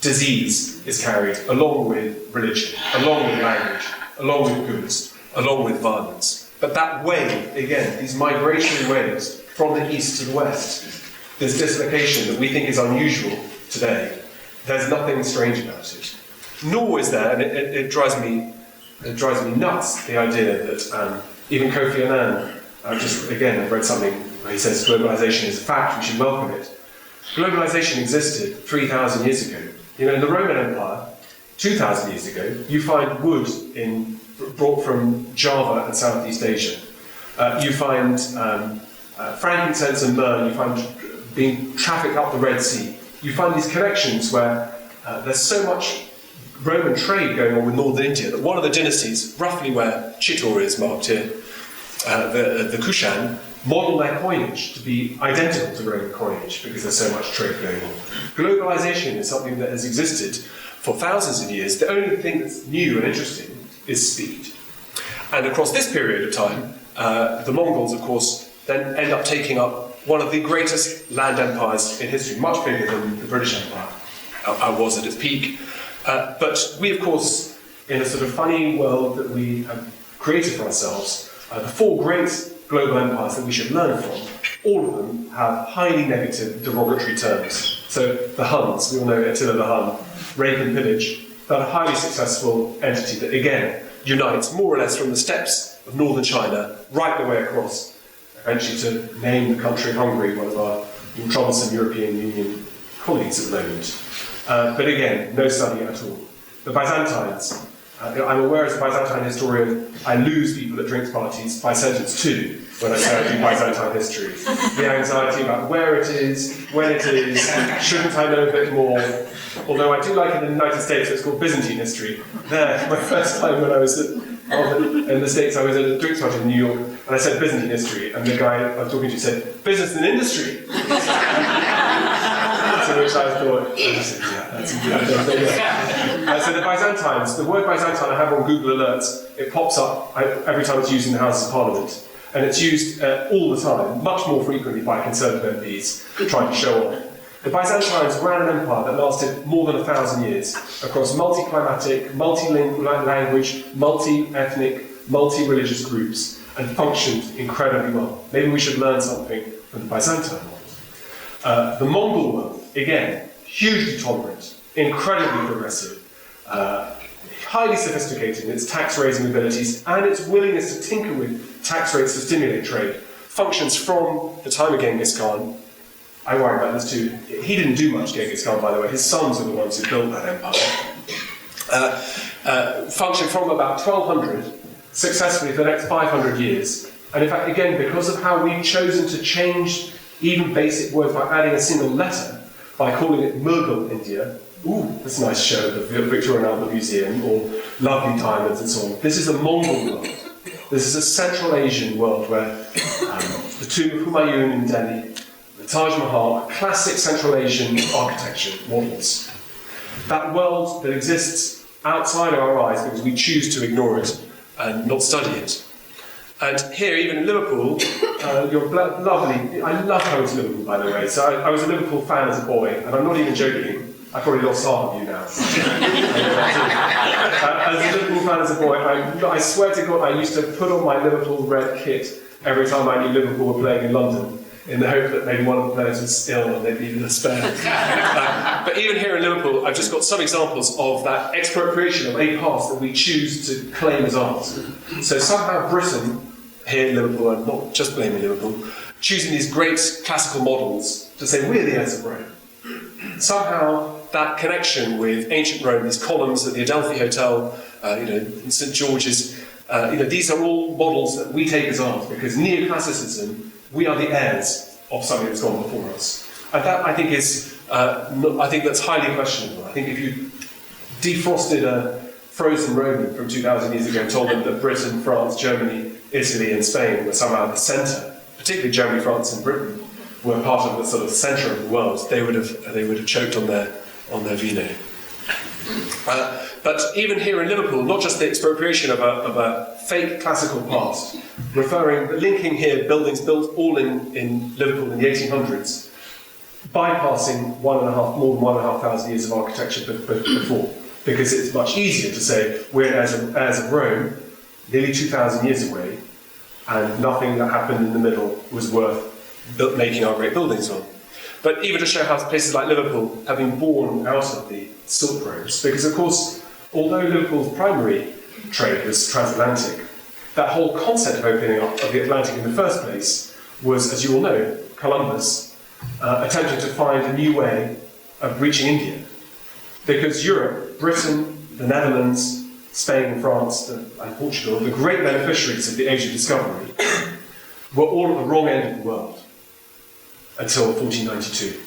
disease is carried along with religion, along with language, along with goods, along with violence. But that wave, again, these migration waves from the east to the west, this dislocation that we think is unusual today, there's nothing strange about it. Nor is there, and it drives me nuts, the idea that even Kofi Annan, I've read something where he says globalization is a fact, we should welcome it. Globalization existed 3,000 years ago. In the Roman Empire, 2,000 years ago, you find wood brought from Java and Southeast Asia. You find frankincense and myrrh, you find being trafficked up the Red Sea. You find these connections where there's so much Roman trade going on with northern India that one of the dynasties, roughly where Chittor is marked here, the Kushan, model their coinage to be identical to Roman coinage because there's so much trade going on. Globalization is something that has existed for thousands of years. The only thing that's new and interesting is speed. And across this period of time, the Mongols, of course, then end up taking up one of the greatest land empires in history, much bigger than the British Empire was at its peak. But we, of course, in a sort of funny world that we have created for ourselves, the four great global empires that we should learn from, all of them have highly negative, derogatory terms. So the Huns, we all know Attila the Hun, rape and pillage, but a highly successful entity that, again, unites more or less from the steppes of northern China right the way across, eventually to name the country of Hungary, one of our troublesome European Union colleagues at the moment. But again, no study at all. The Byzantines, I'm aware as a Byzantine historian, I lose people at drinks parties by sentence 2 when I say I do Byzantine history. The anxiety about where it is, when it is, shouldn't I know a bit more? Although I do like in the United States, it's called Byzantine history. There, my first time when I was in the States, I was at a drinks party in New York, and I said Byzantine history, and the guy I was talking to said, business and industry. To which I thought, yeah, that's so the Byzantines, the word Byzantine I have on Google Alerts, it pops up every time it's used in the Houses of Parliament. And it's used all the time, much more frequently by Conservative MPs trying to show off. The Byzantines ran an empire that lasted more than 1,000 years across multi-climatic, multi-language, multi-ethnic, multi-religious groups and functioned incredibly well. Maybe we should learn something from the Byzantine world. The Mongol world, again, hugely tolerant, incredibly progressive, highly sophisticated in its tax-raising abilities and its willingness to tinker with tax rates to stimulate trade, functions from the time of Genghis Khan. I worry about this too. He didn't do much, Genghis Khan, by the way. His sons are the ones who built that empire. Functioned from about 1200 successfully for the next 500 years. And in fact, again, because of how we've chosen to change even basic words by adding a single letter, by calling it Mughal India, ooh, that's a nice show at the Victoria and Albert Museum, or lovely diamonds and so on. This is a Mongol world. This is a Central Asian world where the tomb of Humayun in Delhi, the Taj Mahal, classic Central Asian architecture models. That world that exists outside of our eyes because we choose to ignore it and not study it. And here, even in Liverpool, you're lovely. I love coming to Liverpool, by the way. So I was a Liverpool fan as a boy, and I'm not even joking. I probably lost half of you now. As a Liverpool fan as a boy, I swear to God, I used to put on my Liverpool red kit every time I knew Liverpool were playing in London, in the hope that maybe one of the players was ill and they'd needed a spare. But even here in Liverpool, I've just got some examples of that expropriation of a past that we choose to claim as ours. So somehow Britain, here in Liverpool, I'm not just blaming Liverpool, choosing these great classical models to say we're the heirs of Rome. Somehow that connection with ancient Rome, these columns at the Adelphi Hotel, in St George's, these are all models that we take as ours because neoclassicism, we are the heirs of something that's gone before us. And that, I think, I think that's highly questionable. I think if you defrosted a frozen Roman from 2,000 years ago and told them that Britain, France, Germany, Italy and Spain were somehow the centre, particularly Germany, France and Britain, were part of the sort of centre of the world, they would have choked on their vino. But even here in Liverpool, not just the expropriation of a fake classical past, linking here buildings built all in Liverpool in the 1800s, bypassing more than 1,500 years of architecture before, because it's much easier to say we're heirs of Rome, nearly 2,000 years away, and nothing that happened in the middle was worth making our great buildings on. But even to show how places like Liverpool have been born out of the Silk Roads, because of course, although Liverpool's primary trade was transatlantic, that whole concept of opening up of the Atlantic in the first place was, as you all know, Columbus attempting to find a new way of reaching India. Because Europe, Britain, the Netherlands, Spain, France, and Portugal, the great beneficiaries of the age of discovery, were all at the wrong end of the world until 1492,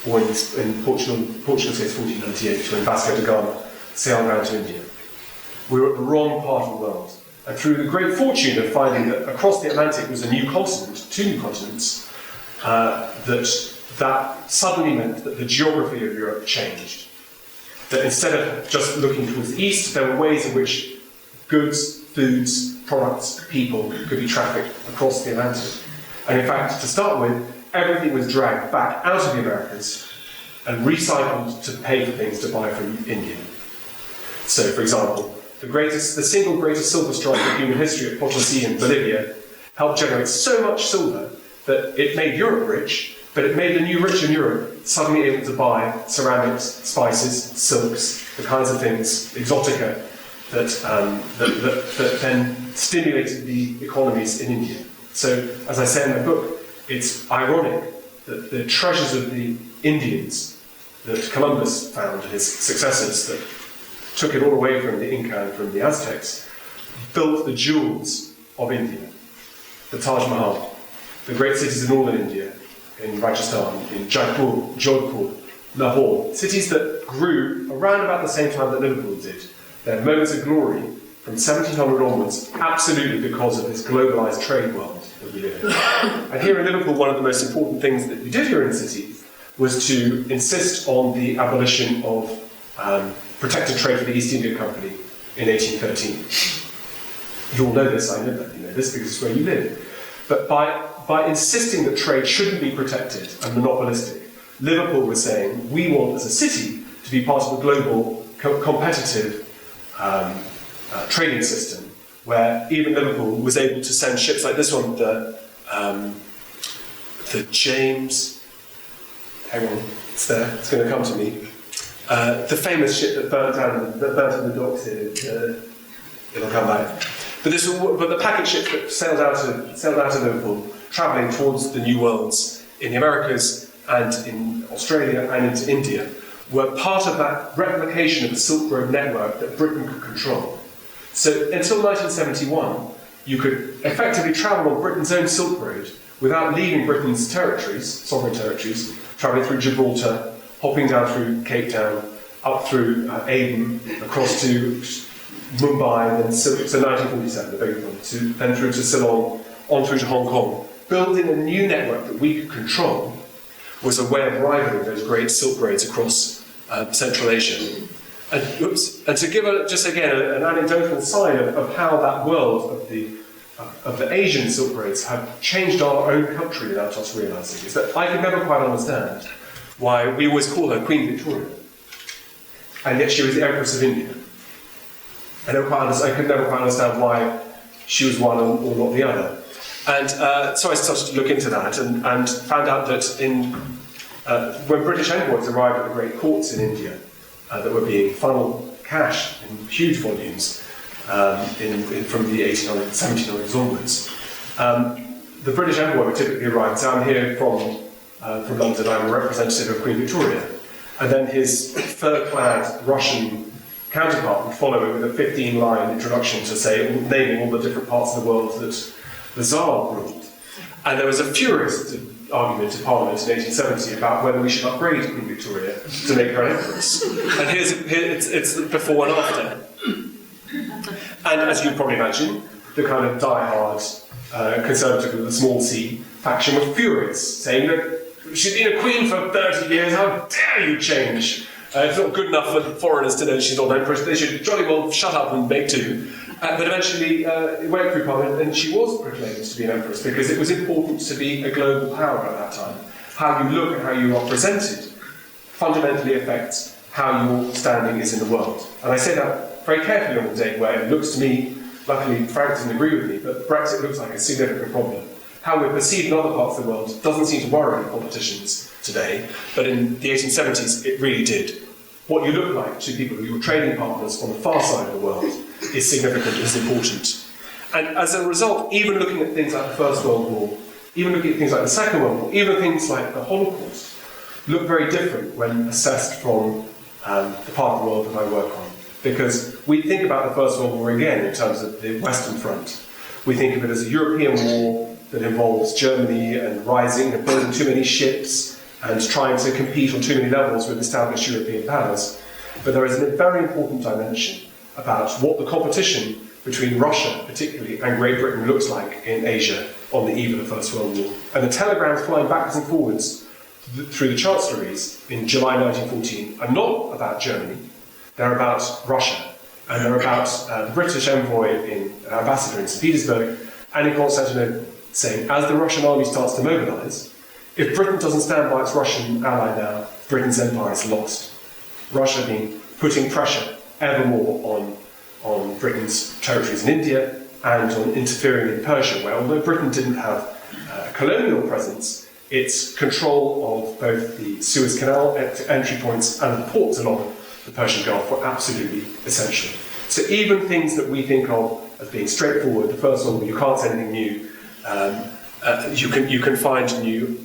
or in Portugal's case 1498, when Vasco da Gama sailed around to India. We were at the wrong part of the world. And through the great fortune of finding that across the Atlantic was a new continent, 2 new continents, that suddenly meant that the geography of Europe changed. That instead of just looking towards the east, there were ways in which goods, foods, products, people could be trafficked across the Atlantic. And in fact, to start with, everything was dragged back out of the Americas and recycled to pay for things to buy from India. So, for example, the single greatest silver strike in human history at Potosí in Bolivia, helped generate so much silver that it made Europe rich, but it made the new rich in Europe suddenly able to buy ceramics, spices, silks, the kinds of things, exotica, that then stimulated the economies in India. So, as I say in my book, it's ironic that the treasures of the Indians that Columbus found, his successors, that took it all away from the Inca and from the Aztecs, built the jewels of India. The Taj Mahal, the great cities in northern India, in Rajasthan, in Jaipur, Jodhpur, Lahore, cities that grew around about the same time that Liverpool did. Their moments of glory from 1700 onwards, absolutely because of this globalised trade world that we live in. And here in Liverpool, one of the most important things that we did here in the city was to insist on the abolition of protected trade for the East India Company in 1813. You all know this, I know that you know this because it's where you live. But by insisting that trade shouldn't be protected and monopolistic, Liverpool was saying, we want as a city to be part of a global competitive trading system where even Liverpool was able to send ships like this one, the James, hang on, it's there, it's going to come to me, the famous ship that burnt in the docks here, it'll come back. But the packet ships that sailed out of Liverpool, travelling towards the new worlds in the Americas and in Australia and into India, were part of that replication of the Silk Road network that Britain could control. So until 1971, you could effectively travel on Britain's own Silk Road without leaving Britain's territories, sovereign territories, travelling through Gibraltar, hopping down through Cape Town, up through Aden, across to Mumbai, then so 1947, the big one, then through to Ceylon, on through to Hong Kong. Building a new network that we could control was a way of rivaling those great silk roads across Central Asia. And to give just again an anecdotal sign of how that world of the Asian silk roads have changed our own country without us realising, is that I could never quite understand why we always call her Queen Victoria, and yet she was the Empress of India. I could never quite understand why she was one or not the other. And so I started to look into that and found out that when British envoys arrived at the great courts in India that were being funneled cash in huge volumes from the 1800s, 1700s onwards, the British envoy would typically arrive. So I'm here from London, I'm a representative of Queen Victoria. And then his fur-clad Russian counterpart would follow it with a 15-line introduction to say, naming all the different parts of the world that the Tsar ruled. And there was a furious argument in Parliament in 1870 about whether we should upgrade Queen Victoria to make her an empress. And it's before and after. And as you probably imagine, the kind of die-hard conservative with a small c faction were furious, saying that she's been a queen for 30 years, how dare you change? It's not good enough for foreigners to know she's not empress, they should jolly well shut up and make do. But eventually it went through Parliament and she was proclaimed to be an empress because it was important to be a global power at that time. How you look and how you are presented fundamentally affects how your standing is in the world. And I say that very carefully on the day where it looks to me, luckily Frank doesn't agree with me, but Brexit looks like a significant problem. How we're perceived in other parts of the world doesn't seem to worry politicians today, but in the 1870s it really did. What you look like to people who are your trading partners on the far side of the world is significant, is important. And as a result, even looking at things like the First World War, even looking at things like the Second World War, even things like the Holocaust, look very different when assessed from the part of the world that I work on. Because we think about the First World War again in terms of the Western Front. We think of it as a European war that involves Germany and rising and building too many ships and trying to compete on too many levels with established European powers. But there is a very important dimension about what the competition between Russia, particularly, and Great Britain looks like in Asia on the eve of the First World War. And the telegrams flying backwards and forwards through the chancelleries in July 1914 are not about Germany, they're about Russia. And they're about the British ambassador in St. Petersburg and in Constantinople saying, as the Russian army starts to mobilise, if Britain doesn't stand by its Russian ally now, Britain's empire is lost. Russia being putting pressure ever more on Britain's territories in India and on interfering in Persia, where although Britain didn't have a colonial presence, its control of both the Suez Canal entry points and the ports along the Persian Gulf were absolutely essential. So even things that we think of as being straightforward, the first one, you can't say anything new, you can find new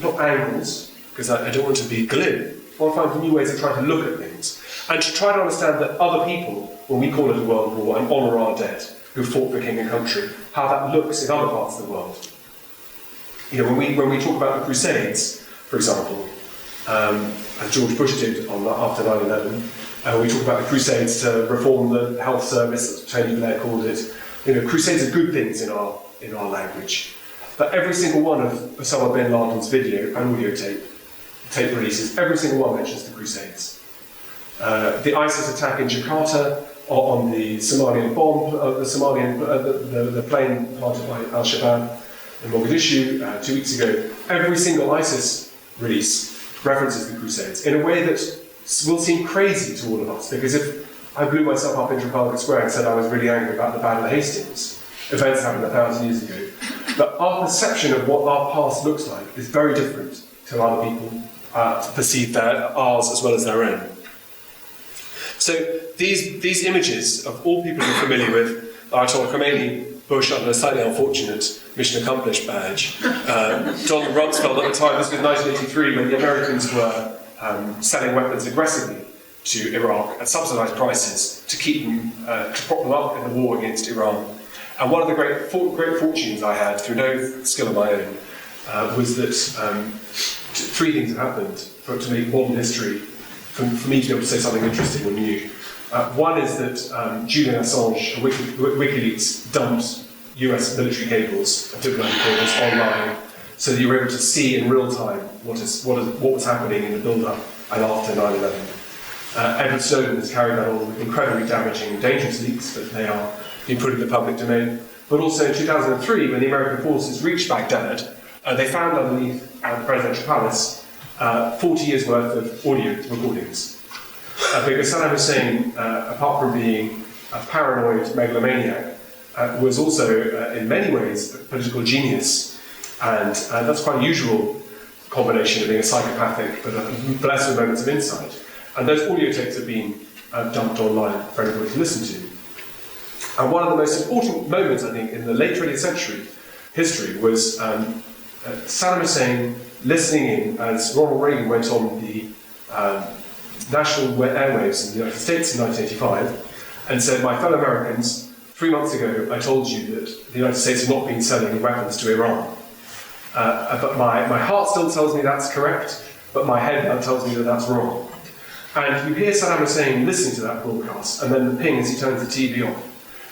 not angles, because I don't want to be glib, I want to find new ways of trying to look at things, and to try to understand that other people, when we call it a world war, and honour our dead, who fought for king and country, how that looks in other parts of the world. You know, when we talk about the Crusades, for example, as George Bush did after 9/11, we talk about the Crusades to reform the health service, as Tony Blair called it. You know, Crusades are good things in our language. But every single one of Osama bin Laden's video and audio tape releases, every single one mentions the Crusades. The ISIS attack in Jakarta, on the Somalian bomb, the plane planted by Al-Shabaab in Mogadishu 2 weeks ago, every single ISIS release references the Crusades in a way that will seem crazy to all of us, because if I blew myself up in Trafalgar Square and said I was really angry about the Battle of Hastings, events happened 1,000 years ago, but our perception of what our past looks like is very different to other people perceive ours as well as their own. So these images of all people who are familiar with Ayatollah Khomeini, Bush under a slightly unfortunate mission accomplished badge, Donald Rumsfeld at the time, this was 1983, when the Americans were selling weapons aggressively to Iraq at subsidised prices to keep them, to prop them up in the war against Iran. And one of the great fortunes I had, through no skill of my own, was that three things have happened to make modern history, for me to be able to say something interesting or new. One is that Julian Assange, WikiLeaks, dumped US military cables and diplomatic cables online, so that you were able to see in real time what was happening in the build-up and after 9/11. Edward Snowden has carried that on with incredibly damaging and dangerous leaks, but they are being put in the public domain. But also in 2003, when the American forces reached Baghdad, they found underneath the presidential palace 40 years worth of audio recordings. Because Saddam Hussein, apart from being a paranoid megalomaniac, was also, in many ways, a political genius. And that's quite a usual combination of being a psychopathic but blessed with moments of insight. And those audio tapes have been dumped online for everybody to listen to. And one of the most important moments, I think, in the late 20th century history was Saddam Hussein listening in as Ronald Reagan went on the national airwaves in the United States in 1985 and said, "My fellow Americans, 3 months ago I told you that the United States had not been selling weapons to Iran. But my heart still tells me that's correct, but my head now tells me that that's wrong." And you hear Saddam Hussein listening to that broadcast, and then the ping as he turns the TV on.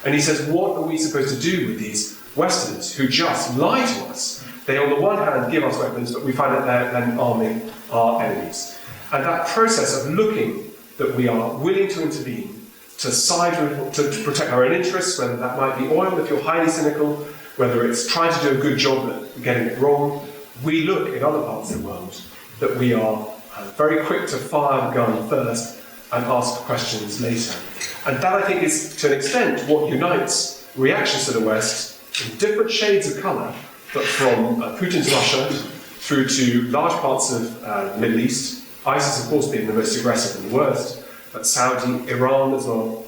And he says, what are we supposed to do with these Westerners who just lie to us? They, on the one hand, give us weapons, but we find that they're then arming our enemies. And that process of looking that we are willing to intervene, to side with, to protect our own interests, whether that might be oil, if you're highly cynical, whether it's trying to do a good job at getting it wrong, we look in other parts of the world that we are very quick to fire the gun first and ask questions later. And that, I think, is, to an extent, what unites reactions to the West in different shades of colour, but from Putin's Russia through to large parts of the Middle East, ISIS, of course, being the most aggressive and the worst, but Saudi, Iran as well,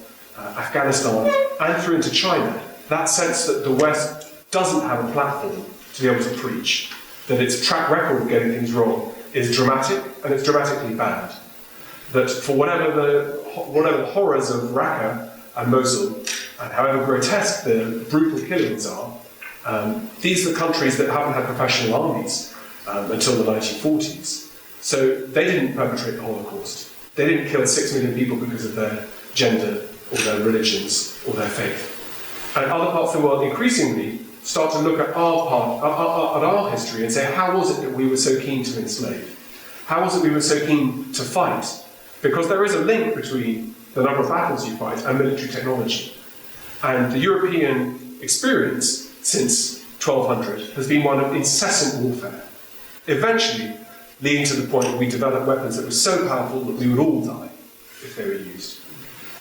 Afghanistan, and through into China. That sense that the West doesn't have a platform to be able to preach, that its track record of getting things wrong is dramatic, and it's dramatically bad. That for whatever the horrors of Raqqa and Mosul, and however grotesque the brutal killings are, these are countries that haven't had professional armies until the 1940s. So they didn't perpetrate the Holocaust. They didn't kill 6 million people because of their gender, or their religions, or their faith. And other parts of the world increasingly start to look at our history and say, how was it that we were so keen to enslave? How was it we were so keen to fight? Because there is a link between the number of battles you fight and military technology. And the European experience since 1200 has been one of incessant warfare, eventually leading to the point where we developed weapons that were so powerful that we would all die if they were used.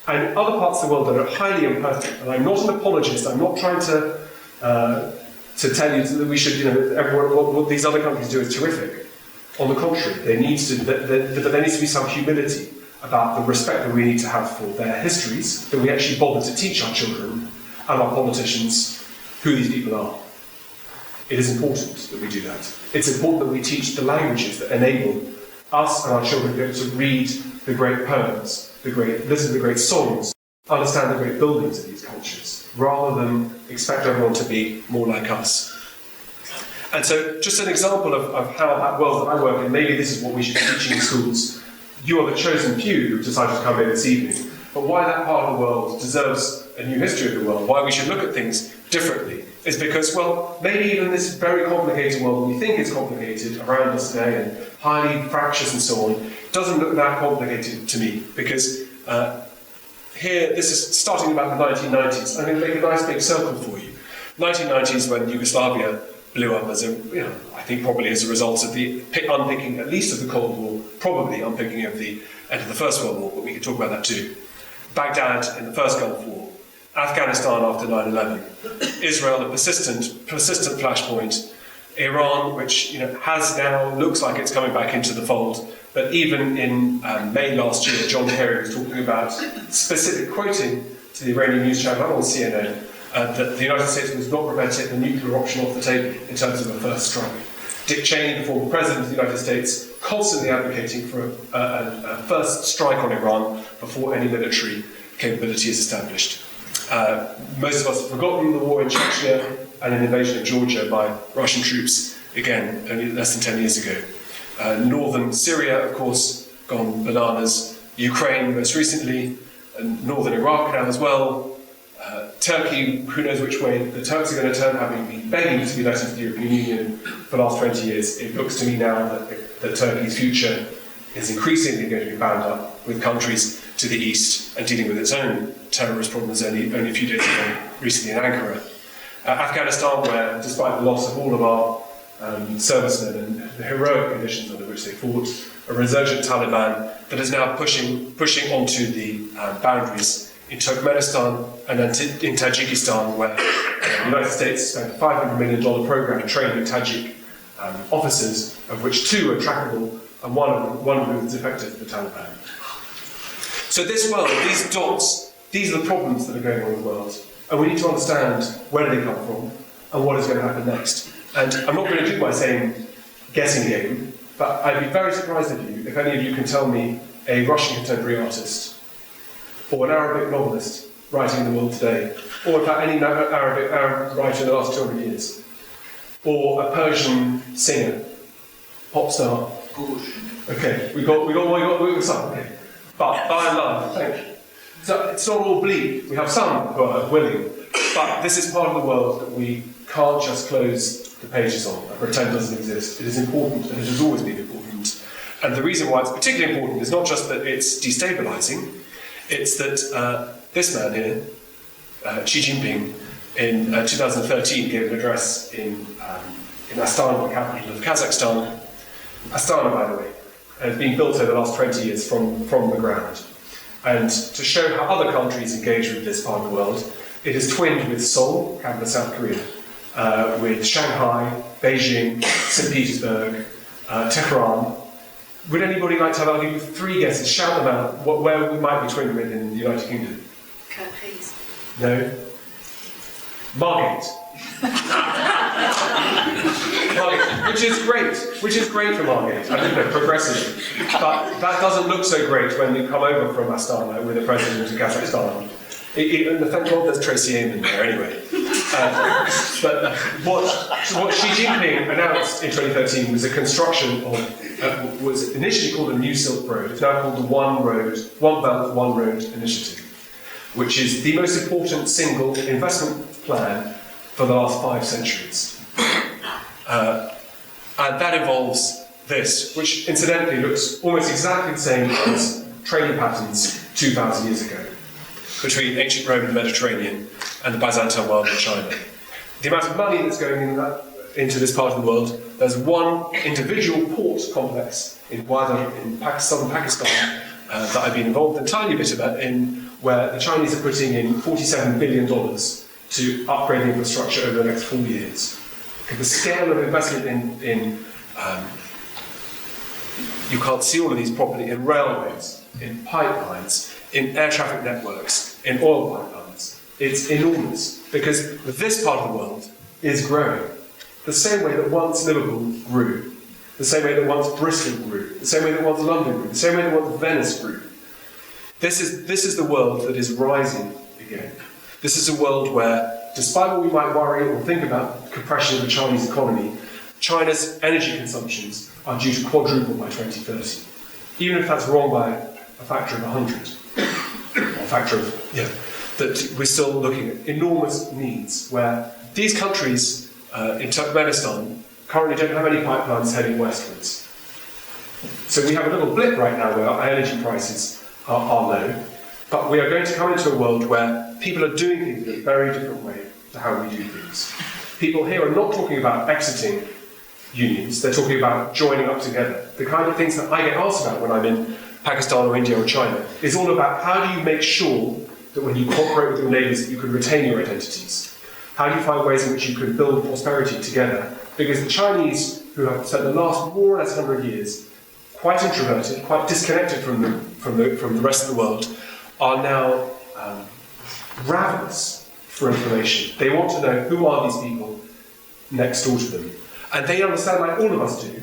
and other parts of the world that are highly imperfect. And I'm not an apologist. I'm not trying to tell you that we should, everyone, what these other countries do is terrific. On the contrary, there needs to be some humility about the respect that we need to have for their histories, that we actually bother to teach our children and our politicians who these people are. It is important that we do that. It's important that we teach the languages that enable us and our children to be able to read the great poems, listen to the great songs, understand the great buildings of these cultures, rather than expect everyone to be more like us. And so, just an example of how that world that I work in, maybe this is what we should be teaching in schools. You are the chosen few who've decided to come here this evening. But why that part of the world deserves a new history of the world, why we should look at things differently, is because, well, maybe even this very complicated world we think is complicated around us today and highly fractious and so on, doesn't look that complicated to me, because here, this is starting about the 1990s. I'm going to make a nice big circle for you. 1990s, when Yugoslavia blew up as I think probably as a result of the unpicking, at least of the Cold War, probably unpicking of the end of the First World War, but we can talk about that too. Baghdad in the First Gulf War, Afghanistan after 9/11, Israel, a persistent flashpoint, Iran, which has now, looks like it's coming back into the fold, but even in May last year, John Kerry was talking about, specific quoting to the Iranian news channel on CNN, that the United States was not prepared to take the nuclear option off the table in terms of a first strike. Dick Cheney, the former president of the United States, constantly advocating for a first strike on Iran before any military capability is established. Most of us have forgotten the war in Chechnya and an invasion of Georgia by Russian troops, again, only less than 10 years ago. Northern Syria, of course, gone bananas. Ukraine, most recently, and northern Iraq now as well. Turkey, who knows which way the Turks are going to turn, having been begging to be let into the European Union for the last 20 years. It looks to me now that Turkey's future is increasingly going to be bound up with countries to the east and dealing with its own terrorist problems only a few days ago, recently in Ankara. Afghanistan, where despite the loss of all of our servicemen and the heroic conditions under which they fought, a resurgent Taliban that is now pushing onto the boundaries in Turkmenistan and then in Tajikistan, where the United States spent a $500 million program training Tajik officers, of which 2 are trackable and one of them is defective to the Taliban. So this world, these dots, these are the problems that are going on in the world, and we need to understand where they come from and what is going to happen next. And I'm not going to do my same guessing game, but I'd be very surprised if any of you can tell me a Russian contemporary artist or an Arabic novelist writing in the world today, or in fact any Arab writer in the last 200 years, or a Persian singer, pop star. Okay, we got some. Okay, but by and large, thank you. So it's not all bleak. We have some who are willing, but this is part of the world that we can't just close the pages on and pretend doesn't exist. It is important, and it has always been important. And the reason why it's particularly important is not just that it's destabilising. It's that this man here, Xi Jinping, in 2013 gave an address in Astana, the capital of Kazakhstan. Astana, by the way, has been built over the last 20 years from the ground. And to show how other countries engage with this part of the world, it is twinned with Seoul, capital of South Korea, with Shanghai, Beijing, St. Petersburg, Tehran. Would anybody like to have, I'll give you 3 guesses, shout them out, where we might be twinned with in the United Kingdom? Countries. No. Margate. Margate, which is great for Margate, I don't know, progressive. But that doesn't look so great when you come over from Astana with the president of Kazakhstan. And thank God there's Tracy Eamon there anyway. But what Xi Jinping announced in 2013 was a construction of, was initially called the New Silk Road. It's now called the One Belt, One Road Initiative, which is the most important single investment plan for the last 5 centuries. And that involves this, which incidentally looks almost exactly the same as trading patterns 2,000 years ago, between ancient Rome and the Mediterranean and the Byzantine world and China. The amount of money that's going into this part of the world, there's one individual port complex in southern Pakistan that I've been involved a tiny bit about in where the Chinese are putting in $47 billion to upgrade the infrastructure over the next 4 years. The scale of investment in you can't see all of these properly, in railways, in pipelines, in air traffic networks, in oil pipelines. It's enormous, because this part of the world is growing. The same way that once Liverpool grew, the same way that once Bristol grew, the same way that once London grew, the same way that once Venice grew. This is the world that is rising again. This is a world where, despite what we might worry or think about compression of the Chinese economy, China's energy consumptions are due to quadruple by 2030. Even if that's wrong by a factor of 100, or a factor of, that we're still looking at enormous needs where these countries in Turkmenistan currently don't have any pipelines heading westwards. So we have a little blip right now where our energy prices are low, but we are going to come into a world where people are doing things in a very different way to how we do things. People here are not talking about exiting unions, they're talking about joining up together. The kind of things that I get asked about when I'm in Pakistan or India or China is all about how do you make sure that when you cooperate with your neighbours that you can retain your identities? How do you find ways in which you can build prosperity together? Because the Chinese, who have spent the last more or less 100 years quite introverted, quite disconnected from the rest of the world, are now ravenous for information. They want to know who are these people next door to them. And they understand, like all of us do,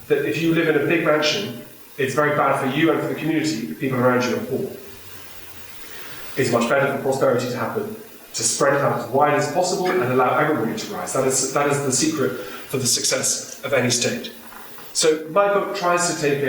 that if you live in a big mansion, it's very bad for you and for the community if people around you are poor. It's much better for prosperity to happen, to spread it out as wide as possible and allow everybody to rise. That is the secret for the success of any state. So my book tries to take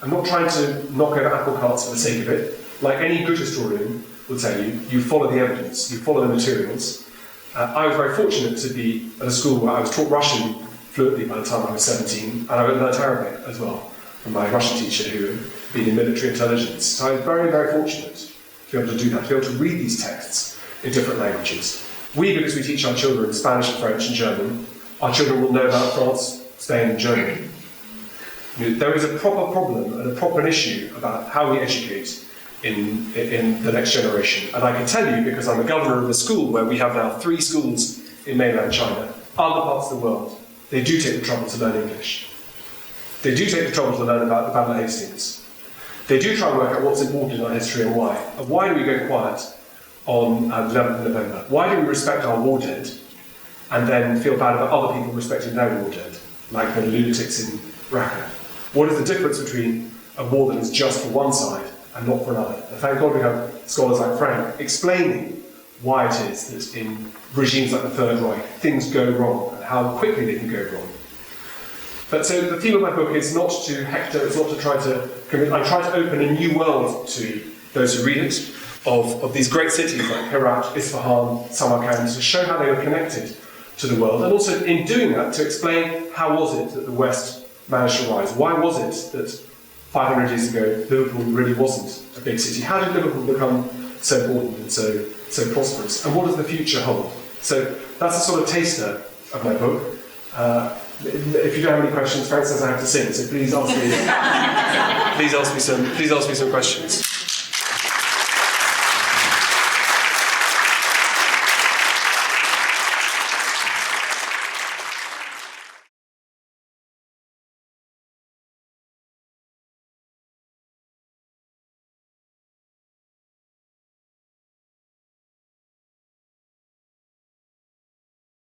I'm not trying to knock over apple carts for the sake of it. Like any good historian will tell you, you follow the evidence, you follow the materials. I was very fortunate to be at a school where I was taught Russian fluently by the time I was 17, and I learned Arabic as well from my Russian teacher who had been in military intelligence. So I was very, very fortunate to be able to do that, to be able to read these texts in different languages. Because we teach our children Spanish and French and German, our children will know about France, Spain and Germany. There is a proper problem and a proper issue about how we educate in the next generation. And I can tell you, because I'm a governor of a school where we have now 3 schools in mainland China, other parts of the world, they do take the trouble to learn English. They do take the trouble to learn about the Battle of Hastings. They do try and work out what's important in our history and why. And why do we go quiet on the 11th of November? Why do we respect our war dead and then feel bad about other people respecting their war dead, like the lunatics in Raqqa? What is the difference between a war that is just for one side and not for another? And thank God we have scholars like Frank explaining why it is that in regimes like the Third Reich things go wrong and how quickly they can go wrong. But so the theme of my book is not to hector, it's not to try to convince, I try to open a new world to those who read it, of these great cities like Herat, Isfahan, Samarkand, to show how they were connected to the world, and also in doing that to explain how was it that the West managed to rise. Why was it that 500 years ago Liverpool really wasn't a big city? How did Liverpool become so important and so prosperous? And what does the future hold? So that's a sort of taster of my book. If you don't have any questions, Frank says I have to sing, so please ask me. Please ask me some questions.